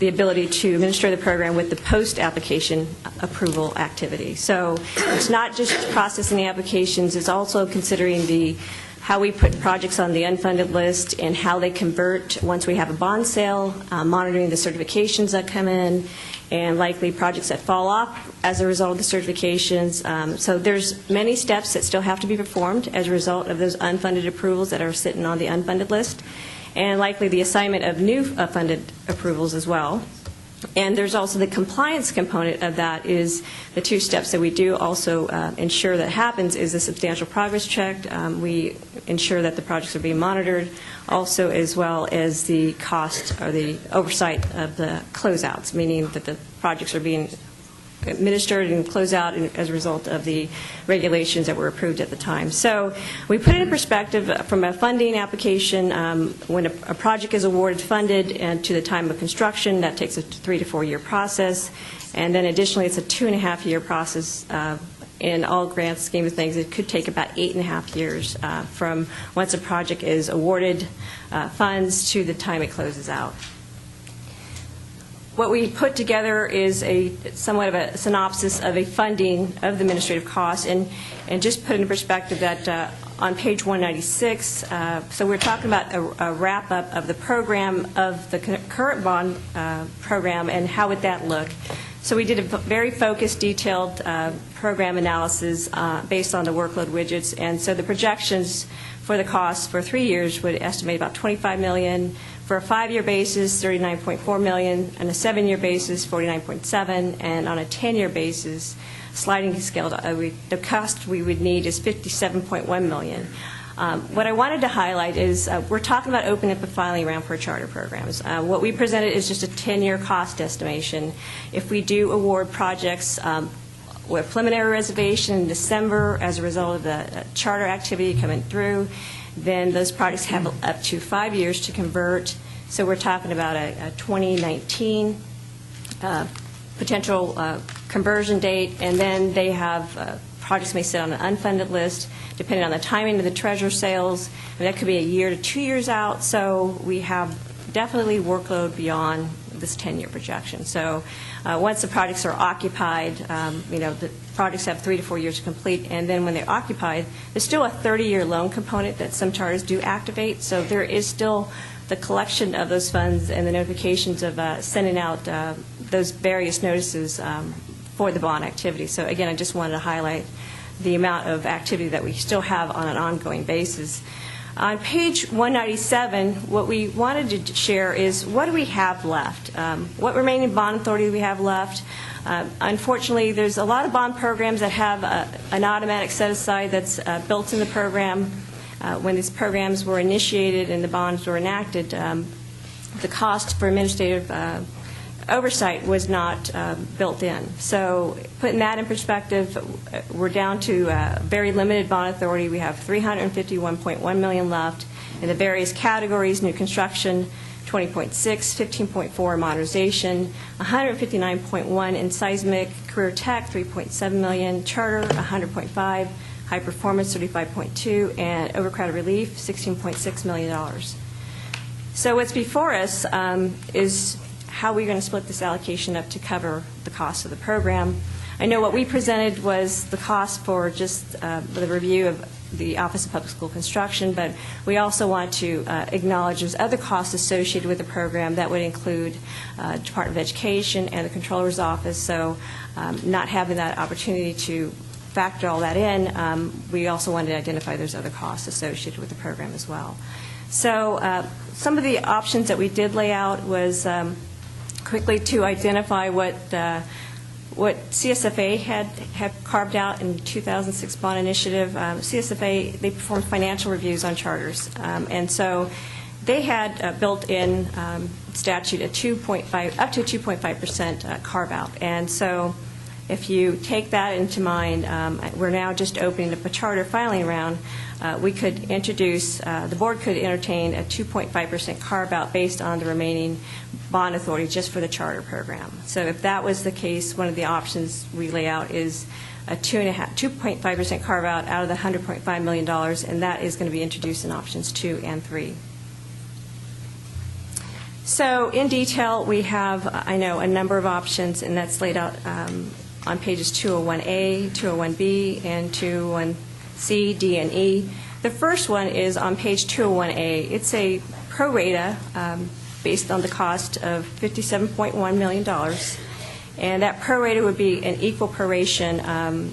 ability to administer the program with the post-application approval activity. So it's not just processing the applications, it's also considering how we put projects on the unfunded list and how they convert once we have a bond sale, monitoring the certifications that come in, and likely projects that fall off as a result of the certifications. So there's many steps that still have to be performed as a result of those unfunded approvals that are sitting on the unfunded list, and likely the assignment of new funded approvals as well. And there's also the compliance component of that, is the two steps that we do also ensure that happens is a substantial progress check. We ensure that the projects are being monitored, also as well as the cost or the oversight of the closeouts, meaning that the projects are being administered and closed out as a result of the regulations that were approved at the time. So we put it in perspective from a funding application. When a project is awarded funded and to the time of construction, that takes a 3 to 4 year process, and then additionally it's a 2.5 year process. In all grant scheme of things, it could take about 8.5 years from once a project is awarded funds to the time it closes out. What we put together is somewhat of a synopsis of a funding of the administrative costs, and just put in perspective that on page 196, so we're talking about a wrap-up of the program, of the current bond program, and how would that look. So we did a very focused, detailed program analysis based on the workload widgets, and so the projections for the costs for 3 years would estimate about $25 million. For a 5-year basis, $39.4 million, on a 7-year basis, $49.7, and on a 10-year basis, sliding scale, the cost we would need is $57.1 million. What I wanted to highlight is we're talking about opening up a filing round for charter programs. What we presented is just a 10-year cost estimation. If we do award projects with preliminary reservation in December as a result of the charter activity coming through, then those projects have up to 5 years to convert. So we're talking about a 2019 potential conversion date, and then they have projects may sit on an unfunded list depending on the timing of the treasurer sales, and that could be a year to 2 years out. So we have definitely workload beyond this 10-year projection. So once the projects are occupied, the projects have 3 to 4 years to complete, and then when they're occupied, there's still a 30-year loan component that some charters do activate. So there is still the collection of those funds and the notifications of sending out those various notices for the bond activity. So again, I just wanted to highlight the amount of activity that we still have on an ongoing basis. On page 197, what we wanted to share is what do we have left? What remaining bond authority do we have left? Unfortunately, there's a lot of bond programs that have an automatic set-aside that's built in the program. When these programs were initiated and the bonds were enacted, the cost for administrative oversight was not built in. So putting that in perspective, we're down to very limited bond authority. We have $351.1 million left in the various categories: new construction, 20.6, 15.4 modernization, 159.1 in seismic, career tech, 3.7 million, charter, 100.5, high performance, 35.2, and overcrowded relief, $16.6 million. So what's before us is how we're going to split this allocation up to cover the cost of the program. I know what we presented was the cost for just the review of the Office of Public School Construction, but we also want to acknowledge there's other costs associated with the program that would include Department of Education and the Controller's Office. So not having that opportunity to factor all that in, we also wanted to identify there's other costs associated with the program as well. So some of the options that we did lay out was quickly to identify what CSFA had carved out in the 2006 bond initiative. CSFA, they performed financial reviews on charters, and so they had built in statute a 2.5 up to 2.5% carve out, and so If you take that into mind, we're now just opening up a charter filing round. We could introduce, the board could entertain a 2.5% carve-out based on the remaining bond authority just for the charter program. So if that was the case, one of the options we lay out is a 2.5% carve-out out of the $100.5 million, and that is going to be introduced in options 2 and 3. So in detail, we have, I know, a number of options, and that's laid out on pages 201A, 201B, and 201C, D, and E. The first one is on page 201A. It's a pro rata based on the cost of $57.1 million. And that pro rata would be an equal proration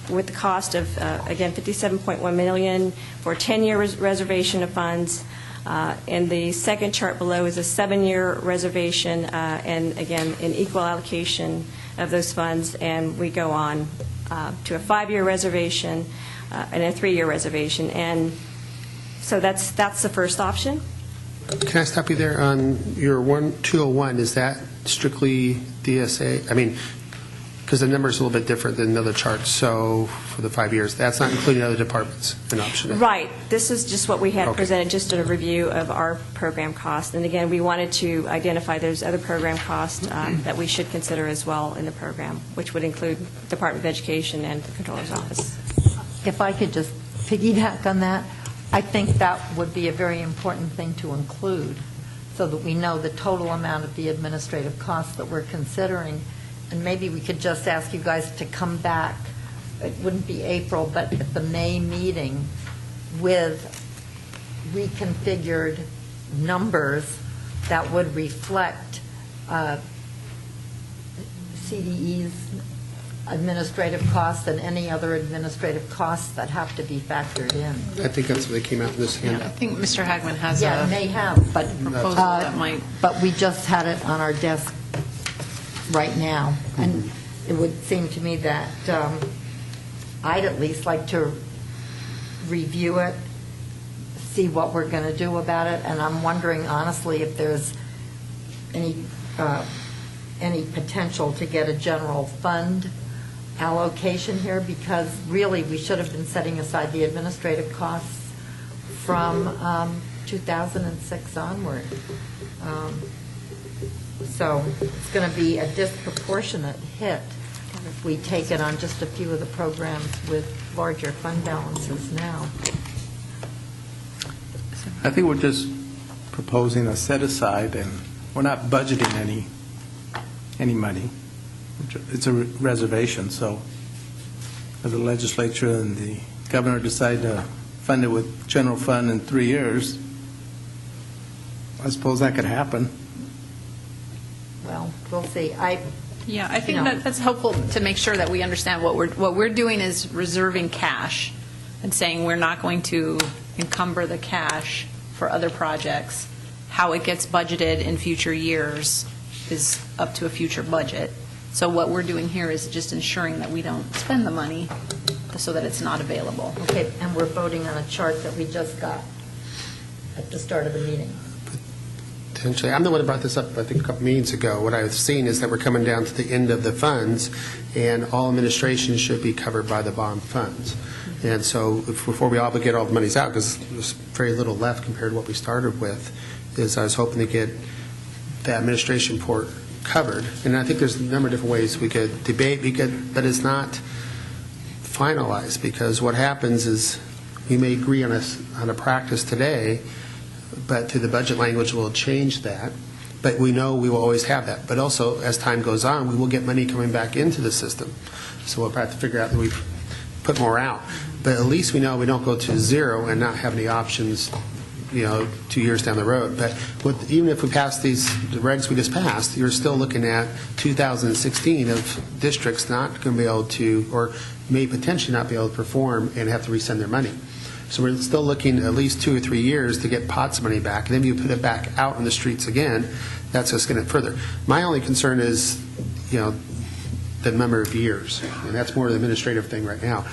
with the cost of, again, $57.1 million for a 10-year reservation of funds. And the second chart below is a 7-year reservation, and again, an equal allocation of those funds. And we go on to a 5-year reservation and a 3-year reservation. And so that's the first option. Can I stop you there on your 201? Is that strictly DSA? I mean, because the number is a little bit different than other charts. So for the 5 years, that's not including other departments in option A. Right. This is just what we had presented, just a review of our program cost. And again, we wanted to identify those other program costs that we should consider as well in the program, which would include Department of Education and the Controller's Office. If I could just piggyback on that, I think that would be a very important thing to include so that we know the total amount of the administrative costs that we're considering. And maybe we could just ask you guys to come back, it wouldn't be April, but at the May meeting with reconfigured numbers that would reflect CDE's administrative costs and any other administrative costs that have to be factored in. I think that's what they came out in this handout. I think Mr. Hagman has Yeah, a it may have, but proposal that might. But we just had it on our desk right now, and it would seem to me that I'd at least like to review it, see what we're going to do about it, and I'm wondering honestly if there's any potential to get a general fund allocation here, because really we should have been setting aside the administrative costs from 2006 onward. So it's going to be a disproportionate hit if we take it on just a few of the programs with larger fund balances now. I think we're just proposing a set aside, and we're not budgeting any money. It's a reservation, so if the legislature and the governor decide to fund it with general fund in 3 years, I suppose that could happen. Well, we'll see. I think that's helpful to make sure that we understand what we're doing is reserving cash and saying we're not going to encumber the cash for other projects. How it gets budgeted in future years is up to a future budget. So what we're doing here is just ensuring that we don't spend the money so that it's not available. Okay, and we're voting on a chart that we just got at the start of the meeting. Potentially. I'm the one who brought this up, I think, a couple meetings ago. What I've seen is that we're coming down to the end of the funds, and all administration should be covered by the bond funds. And so before we obligate all the monies out, because there's very little left compared to what we started with, is I was hoping to get the administration port covered. And I think there's a number of different ways we could debate, but it's not finalized, because what happens is we may agree on a practice today, but through the budget language we'll change that. But we know we will always have that. But also, as time goes on, we will get money coming back into the system. So we'll have to figure out that we put more out. But at least we know we don't go to zero and not have any options, 2 years down the road. But even if we pass the regs we just passed, you're still looking at 2016 of districts not going to be able to, or may potentially not be able to perform and have to resend their money. So we're still looking at least 2 or 3 years to get POTS money back. And then you put it back out on the streets again, that's just going to further. My only concern is, the number of years. And that's more of the administrative thing right now.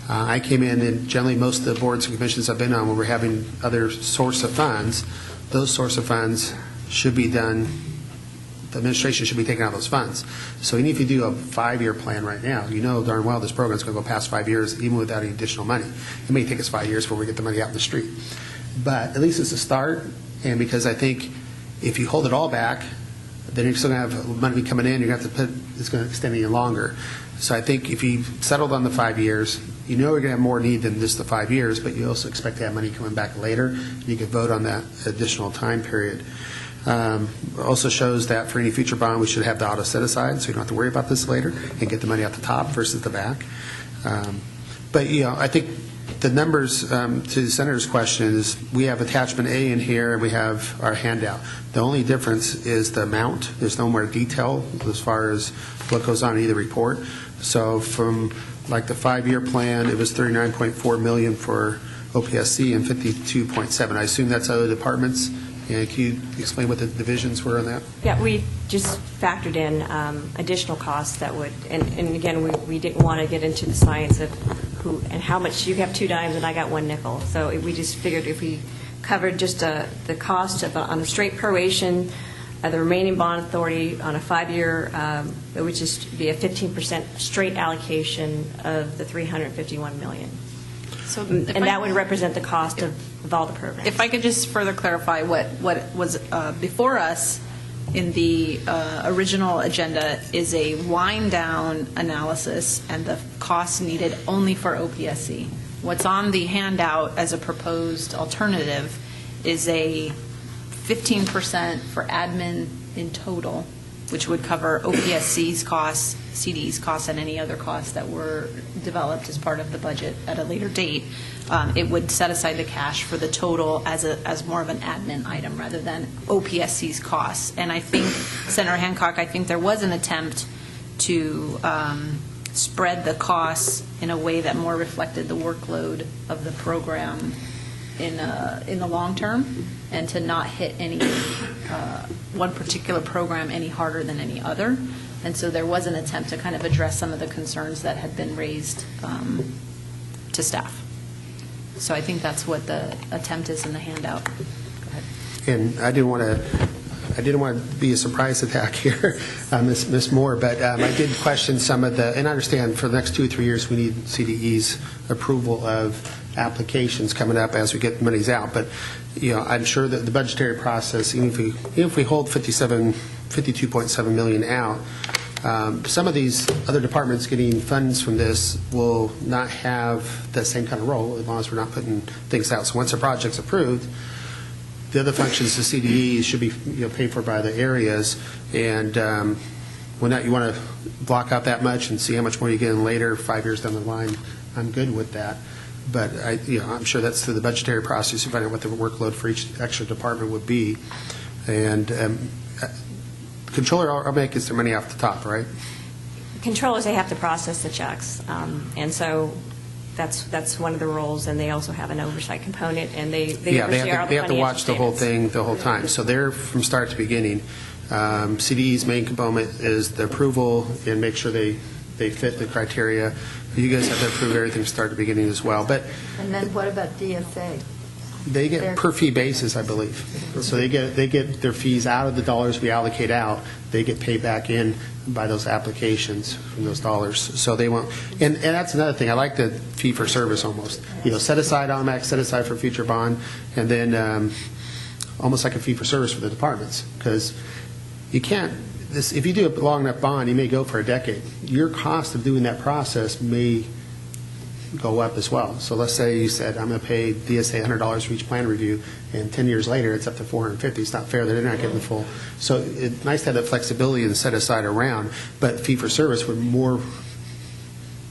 I came in, and generally most of the boards and commissions I've been on, when we're having other source of funds, those source of funds should be done the administration should be taking out those funds. So even if you do a 5-year plan right now, you know darn well this program's going to go past 5 years even without any additional money. It may take us 5 years before we get the money out in the street. But at least it's a start, and because I think if you hold it all back, then you're still going to have money coming in, you're going to have to put, it's going to extend even longer. So I think if you settled on the 5 years, you know you're going to have more need than just the 5 years, but you also expect to have money coming back later, and you can vote on that additional time period. Also shows that for any future bond, we should have the auto set aside, so you don't have to worry about this later, and get the money at the top versus the back. But, you know, I think the numbers, to the Senator's question, is we have attachment A in here, and we have our handout. The only difference is the amount. There's no more detail as far as what goes on in either report. So from like the 5-year plan, it was $39.4 million for OPSC and $52.7. I assume that's other departments. And can you explain what the divisions were on that? Yeah, we just factored in additional costs that would, and again, we didn't want to get into the science of who and how much. You have 2 dimes and I got 1 nickel. So we just figured if we covered just the cost of on a straight proration, the remaining bond authority on a 5-year, it would just be a 15% straight allocation of the $351 million. So, and that would represent the cost of all the programs. If I could just further clarify what was before us in the original agenda is a wind down analysis and the costs needed only for OPSC. What's on the handout as a proposed alternative is a 15% for admin in total, which would cover OPSC's costs, CD's costs, and any other costs that were developed as part of the budget at a later date. It would set aside the cash for the total as more of an admin item rather than OPSC's costs. And I think, Senator Hancock, I think there was an attempt to spread the costs in a way that more reflected the workload of the program in the long term, and to not hit any one particular program any harder than any other. And so there was an attempt to kind of address some of the concerns that had been raised to staff. So I think that's what the attempt is in the handout. Go ahead. And I didn't want to be a surprise attack here, Ms. Moore, but I did question some of the, and I understand for the next 2 or 3 years we need CDE's approval of applications coming up as we get monies out. But, you know, I'm sure that the budgetary process, even if we hold $52.7 million out, some of these other departments getting funds from this will not have the same kind of role as long as we're not putting things out. So once a project's approved, the other functions, the CDE, should be paid for by the areas, and when you want to block out that much and see how much more you get in later, 5 years down the line, I'm good with that. But I'm sure that's through the budgetary process to find out what the workload for each extra department would be. And controller will make their money off the top, right? Controllers, they have to process the checks, and so that's one of the roles. And they also have an oversight component, and they oversee all the they have to financial watch the whole statements. thing the whole time. So they're from start to beginning. CDE's main component is the approval and make sure they fit the criteria. You guys have to approve everything from start to beginning as well. But And then what about DSA? they get per fee basis, I believe. So they get their fees out of the dollars we allocate out. They get paid back in by those applications from those dollars. So they won't. And that's another thing. I like the fee for service almost. Set aside automatic, set aside for future bond, and then almost like a fee for service for the departments, because you can't. If you do a long enough bond, you may go for a decade. Your cost of doing that process may go up as well. So let's say you said, I'm going to pay DSA $100 for each plan review, and 10 years later it's up to $450. It's not fair. They're not getting the full. So it's nice to have that flexibility and set aside around, but fee for service would more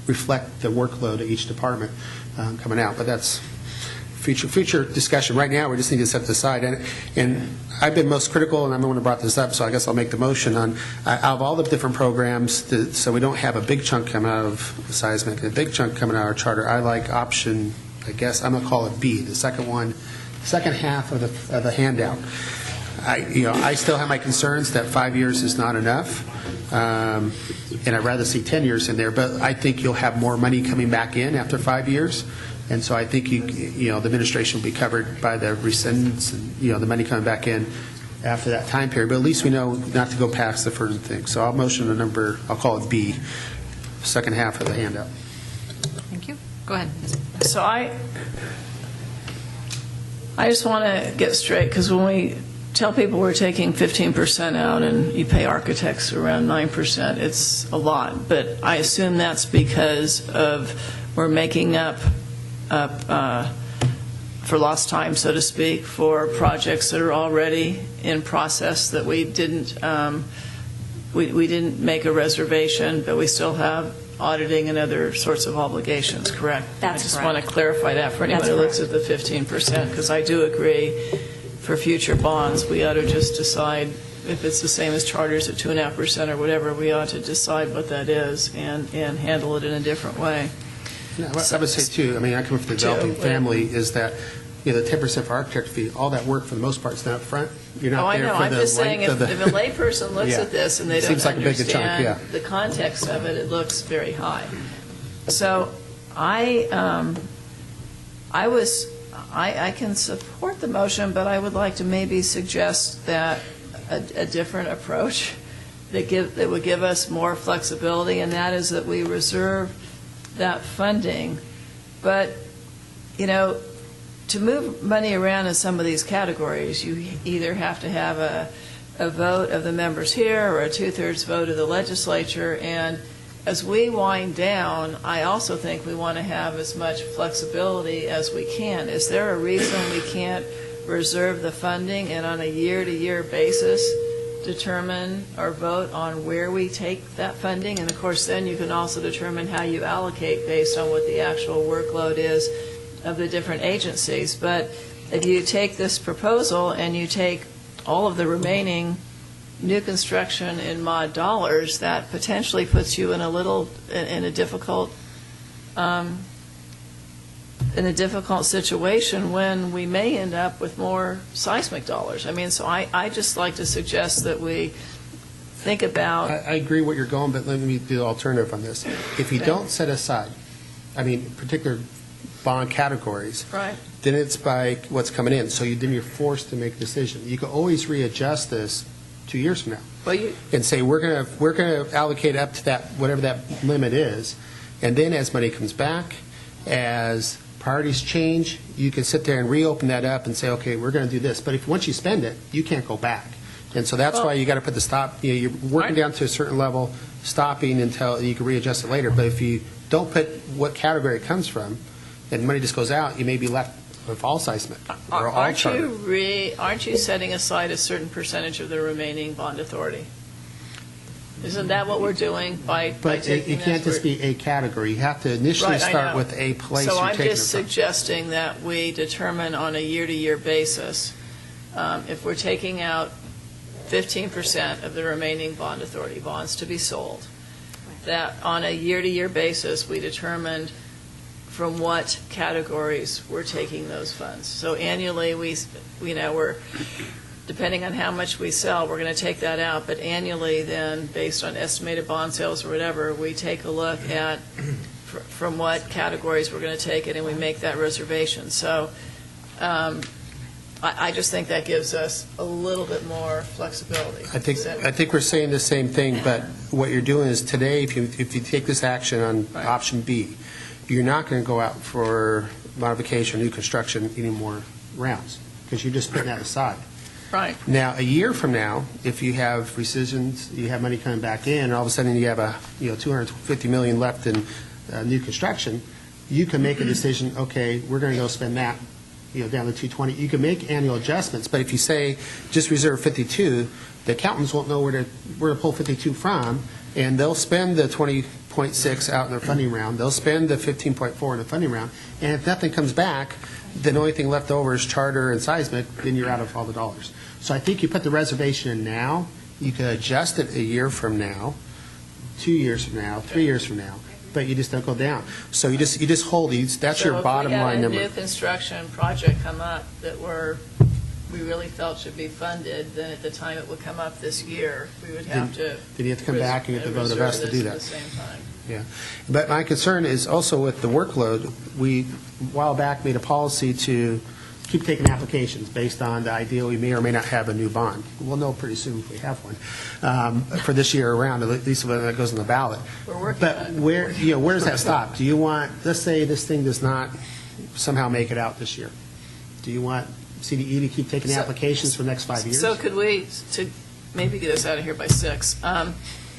reflect the workload of each department coming out. But that's future discussion. Right now, we just need to set this aside. And I've been most critical, and I'm the one who brought this up, so I guess I'll make the motion on, out of all the different programs, so we don't have a big chunk coming out of seismic, a big chunk coming out of our charter. I like option, I guess, I'm going to call it B, the second one, second half of the handout. I still have my concerns that 5 years is not enough, and I'd rather see 10 years in there, but I think you'll have more money coming back in after 5 years. And so I think the administration will be covered by the rescindeds and the money coming back in after that time period, but at least we know not to go past the first thing. So I'll motion a number, I'll call it B, second half of the handout. Thank you. Go ahead. So I just want to get straight, because when we tell people we're taking 15% out and you pay architects around 9%, it's a lot. But I assume that's because of we're making up for lost time, so to speak, for projects that are already in process that we didn't make a reservation, but we still have auditing and other sorts of obligations, correct? That's I just correct. want to clarify that for anyone That's who looks at the 15%, because I do agree for future bonds, we ought to just decide if it's the same as charters at 2.5% or whatever, we ought to decide what that is and handle it in a different way. Yeah, I would say, too, I mean, I come from the developing family, is that, the 10% for architect fee, all that work for the most part is not up front. You're not I there know. for I'm the just saying, length if of the... a layperson looks Yeah. at this and they don't Seems like a big chunk, understand yeah. the context of it, it looks very high. So I can support the motion, but I would like to maybe suggest that a different approach that would give us more flexibility, and that is that we reserve that funding. But, to move money around in some of these categories, you either have to have a vote of the members here or a 2/3 vote of the legislature. And as we wind down, I also think we want to have as much flexibility as we can. Is there a reason we can't reserve the funding and on a year-to-year basis determine or vote on where we take that funding? And of course, then you can also determine how you allocate based on what the actual workload is of the different agencies. But if you take this proposal and you take all of the remaining new construction in mod dollars, that potentially puts you in a difficult situation when we may end up with more seismic dollars. I mean, so I just like to suggest that we think about. I agree what you're going, but let me do the alternative on this. If you don't set aside, particular bond categories, right, then it's by what's coming in. So then you're forced to make a decision. You can always readjust this 2 years from now and say we're going to allocate up to that, whatever that limit is, and then as money comes back, as priorities change, you can sit there and reopen that up and say, okay, we're going to do this. But once you spend it, you can't go back. And so that's why you got to put the stop. You're working down to a certain level, stopping until you can readjust it later. But if you don't put what category it comes from, and money just goes out, you may be left with all seismic or all charter. Aren't you setting aside a certain percentage of the remaining bond authority? Isn't that what we're doing by taking But it can't just be a category. You have to initially start with a place So you're I'm taking just it from. suggesting that we determine on a year-to-year basis, if we're taking out 15% of the remaining bond authority bonds to be sold, that on a year-to-year basis, we determined from what categories we're taking those funds. So annually, we're, depending on how much we sell, we're going to take that out. But annually, then, based on estimated bond sales or whatever, we take a look at from what categories we're going to take it, and we make that reservation. So I just think that gives us a little bit more flexibility. I think we're saying the same thing, but what you're doing is today, if you take this action on option B, you're not going to go out for modification or new construction any more rounds, because you're just putting that aside. Right. Now, a year from now, if you have rescissions, you have money coming back in, and all of a sudden you have $250 million left in new construction, you can make a decision, okay, we're going to go spend that, down to 220. You can make annual adjustments, but if you say just reserve 52, the accountants won't know where to pull 52 from, and they'll spend the 20.6 out in their funding round. They'll spend the 15.4 in the funding round, and if nothing comes back, the only thing left over is charter and seismic, then you're out of all the dollars. So I think you put the reservation in now, you can adjust it a year from now, 2 years from now, 3 years from now, but you just don't go down. So you just hold these, that's your bottom line number. So if we had a new construction project come up that we really felt should be funded, then at the time it would come up this year, we would have to. Then you have to come back and you have to vote of us to do that. At the same time. Yeah, but my concern is also with the workload. We, a while back, made a policy to keep taking applications based on the idea we may or may not have a new bond. We'll know pretty soon if we have one for this year around, at least when that goes on the ballot. We're working But on it. where does that stop? Do you want, let's say this thing does not somehow make it out this year. Do you want CDE to keep taking applications for the next 5 years? So could we, to maybe get us out of here by 6,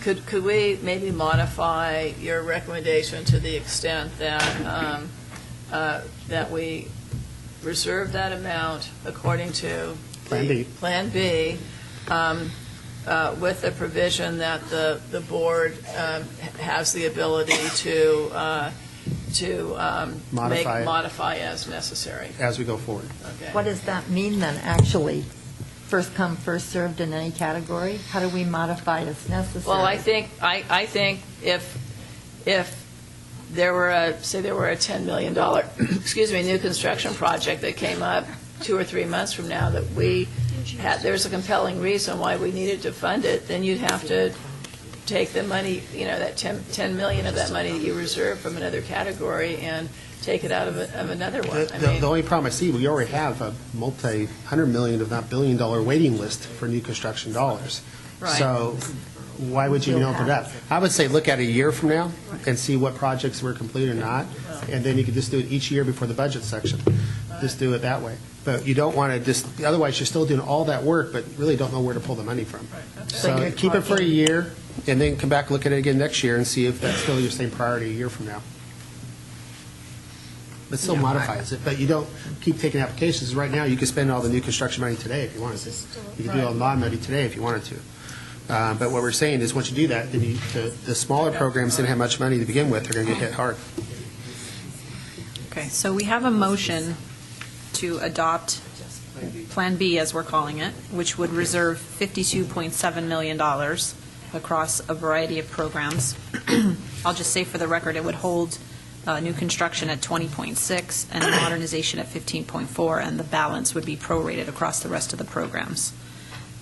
could we maybe modify your recommendation to the extent that, that we reserve that amount according to Plan B. Plan B, with the provision that the board has the ability to modify as necessary? As we go forward. Okay. What does that mean then, actually? First come, first served in any category? How do we modify as necessary? Well, I think if there were a $10 million, new construction project that came up 2 or 3 months from now that there's a compelling reason why we needed to fund it, then you'd have to take the money, that $10 million of that money that you reserve from another category and take it out of another one. The only problem I see, we already have a multi-hundred million, if not billion-dollar waiting list for new construction dollars. Right. So why would you open it up? I would say look at a year from now and see what projects were completed or not, and then you could just do it each year before the budget section. Just do it that way. But you don't want to just, otherwise you're still doing all that work, but really don't know where to pull the money from. So keep it for a year, and then come back, look at it again next year, and see if that's still your same priority a year from now. But still modifies it, but you don't keep taking applications. Right now, you can spend all the new construction money today if you wanted to. You can do all the bond money today if you wanted to. But what we're saying is, once you do that, then the smaller programs didn't have much money to begin with. They're going to get hit hard. Okay, so we have a motion to adopt Plan B, as we're calling it, which would reserve $52.7 million across a variety of programs. I'll just say for the record, it would hold new construction at 20.6 and modernization at 15.4, and the balance would be prorated across the rest of the programs.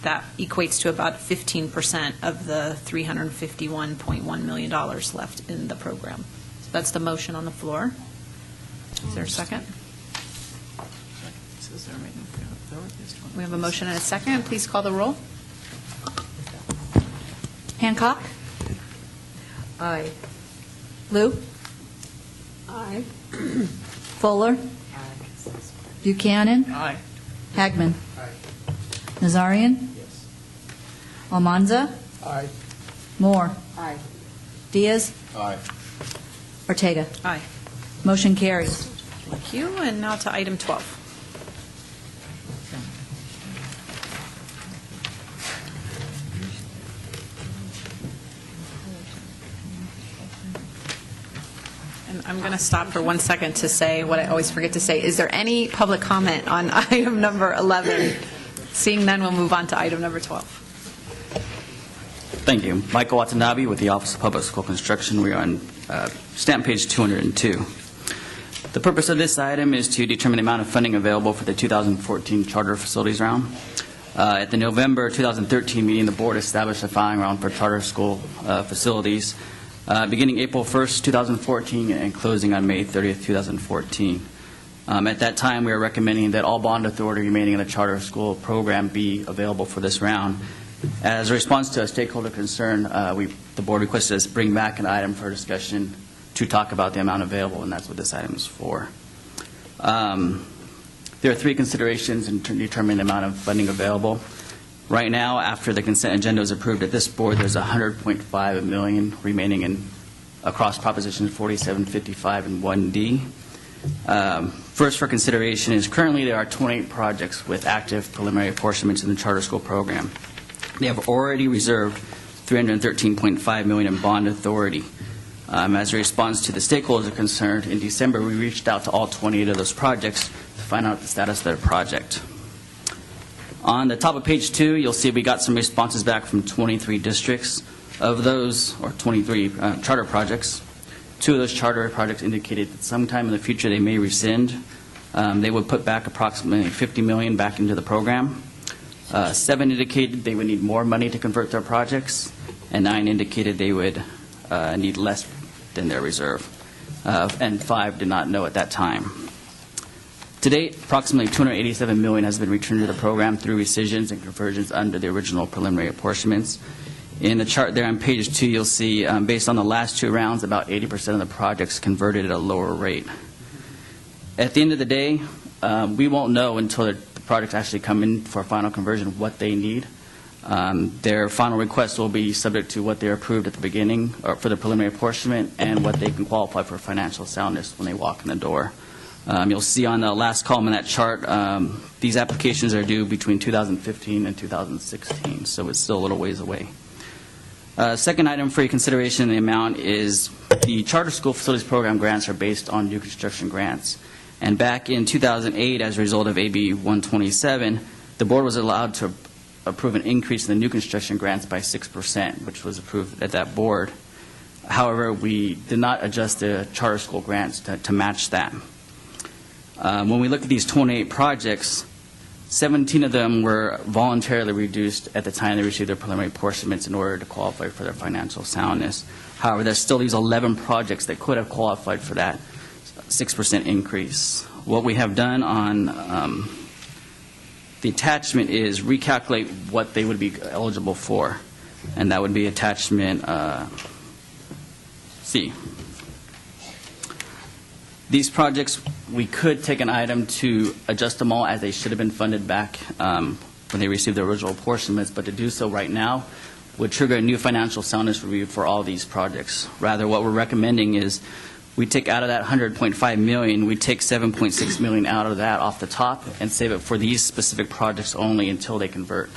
That equates to about 15% of the $351.1 million left in the program. So that's the motion on the floor. Is there a second? We have a motion and a second. Please call the roll. Hancock? Aye. Lou? Aye. Fuller? Buchanan? Aye. Hagman? Nazarian? Almanza? Aye. Moore? Aye. Diaz? Aye. Ortega? Aye. Motion carries. Thank you. And now to item 12. And I'm going to stop for 1 second to say what I always forget to say. Is there any public comment on item number 11? Seeing none, we'll move on to item number 12. Thank you. Michael Watanabe with the Office of Public School Construction. We are on stamp page 202. The purpose of this item is to determine the amount of funding available for the 2014 charter facilities round. At the November 2013 meeting, the board established a filing round for charter school facilities beginning April 1st, 2014 and closing on May 30th, 2014. At that time, we were recommending that all bond authority remaining in the charter school program be available for this round. As a response to a stakeholder concern, the board requested us bring back an item for discussion to talk about the amount available, and that's what this item is for. There are 3 considerations in determining the amount of funding available. Right now, after the consent agenda is approved at this board, there's $100.5 million remaining across Propositions 47, 55, and 1D. First for consideration is currently there are 28 projects with active preliminary apportionments in the charter school program. They have already reserved $313.5 million in bond authority. As a response to the stakeholders concerned, in December we reached out to all 28 of those projects to find out the status of their project. On the top of page 2, you'll see we got some responses back from 23 districts. Of those, or 23 charter projects, 2 of those charter projects indicated that sometime in the future they may rescind. They would put back approximately $50 million back into the program. 7 indicated they would need more money to convert their projects, and 9 indicated they would need less than their reserve, and 5 did not know at that time. To date, approximately $287 million has been returned to the program through rescissions and conversions under the original preliminary apportionments. In the chart there on page 2, you'll see, based on the last 2 rounds, about 80% of the projects converted at a lower rate. At the end of the day, we won't know until the projects actually come in for final conversion what they need. Their final request will be subject to what they approved at the beginning or for the preliminary apportionment and what they can qualify for financial soundness when they walk in the door. You'll see on the last column in that chart, these applications are due between 2015 and 2016, so it's still a little ways away. Second item for your consideration in the amount is the Charter School Facilities Program grants are based on new construction grants. And back in 2008, as a result of AB 127, the board was allowed to approve an increase in the new construction grants by 6%, which was approved at that board. However, we did not adjust the charter school grants to match that. When we look at these 28 projects, 17 of them were voluntarily reduced at the time they received their preliminary apportionments in order to qualify for their financial soundness. However, there still leaves 11 projects that could have qualified for that 6% increase. What we have done on the attachment is recalculate what they would be eligible for, and that would be attachment C. These projects, we could take an item to adjust them all as they should have been funded back when they received their original apportionments, but to do so right now would trigger a new financial soundness review for all these projects. Rather, what we're recommending is we take out of that $100.5 million, we take $7.6 million out of that off the top and save it for these specific projects only until they convert.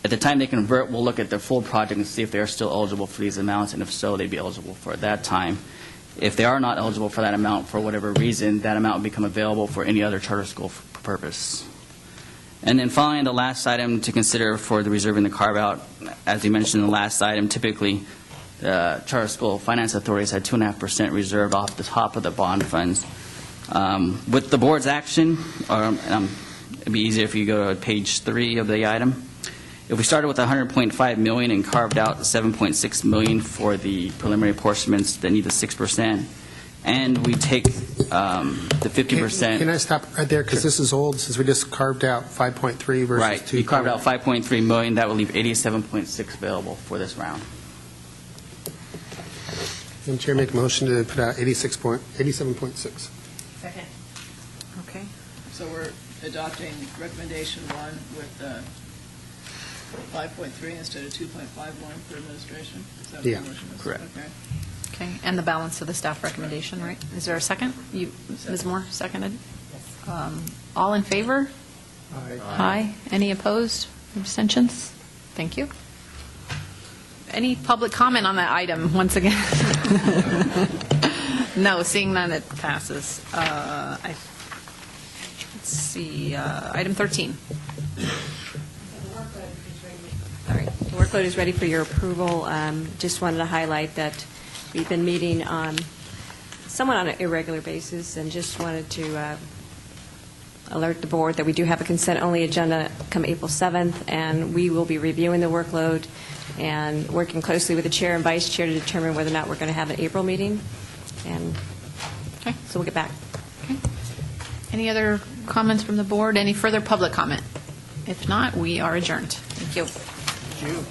At the time they convert, we'll look at their full project and see if they are still eligible for these amounts, and if so, they'd be eligible for it at that time. If they are not eligible for that amount for whatever reason, that amount will become available for any other charter school purpose. And then finally, the last item to consider for the reserving the carve-out, as you mentioned in the last item, typically charter school finance authorities had 2.5% reserved off the top of the bond funds. With the board's action, it'd be easier if you go to page 3 of the item. If we started with $100.5 million and carved out $7.6 million for the preliminary apportionments that need the 6%, and we take the 50%. Can I stop right there? Because this is old, since we just carved out 5.3 versus right. 2. You carved out $5.3 million. That will leave $87.6 available for this round. And Chair, make a motion to put out 87.6. Second. Okay. So we're adopting recommendation 1 with 5.3 instead of 2.51 for administration? Is that what the motion is? Correct. Okay. Okay, and the balance of the staff recommendation, right? Is there a second? Ms. Moore, seconded? All in favor? Aye. Aye. Any opposed? Abstentions? Thank you. Any public comment on that item, once again? No, seeing none, it passes. Let's see, item 13. All right, the workload is ready for your approval. Just wanted to highlight that we've been meeting somewhat on an irregular basis, and just wanted to alert the board that we do have a consent-only agenda come April 7th, and we will be reviewing the workload and working closely with the chair and vice chair to determine whether or not we're going to have an April meeting. And okay, so we'll get back. Okay. Any other comments from the board? Any further public comment? If not, we are adjourned. Thank you. Thank you.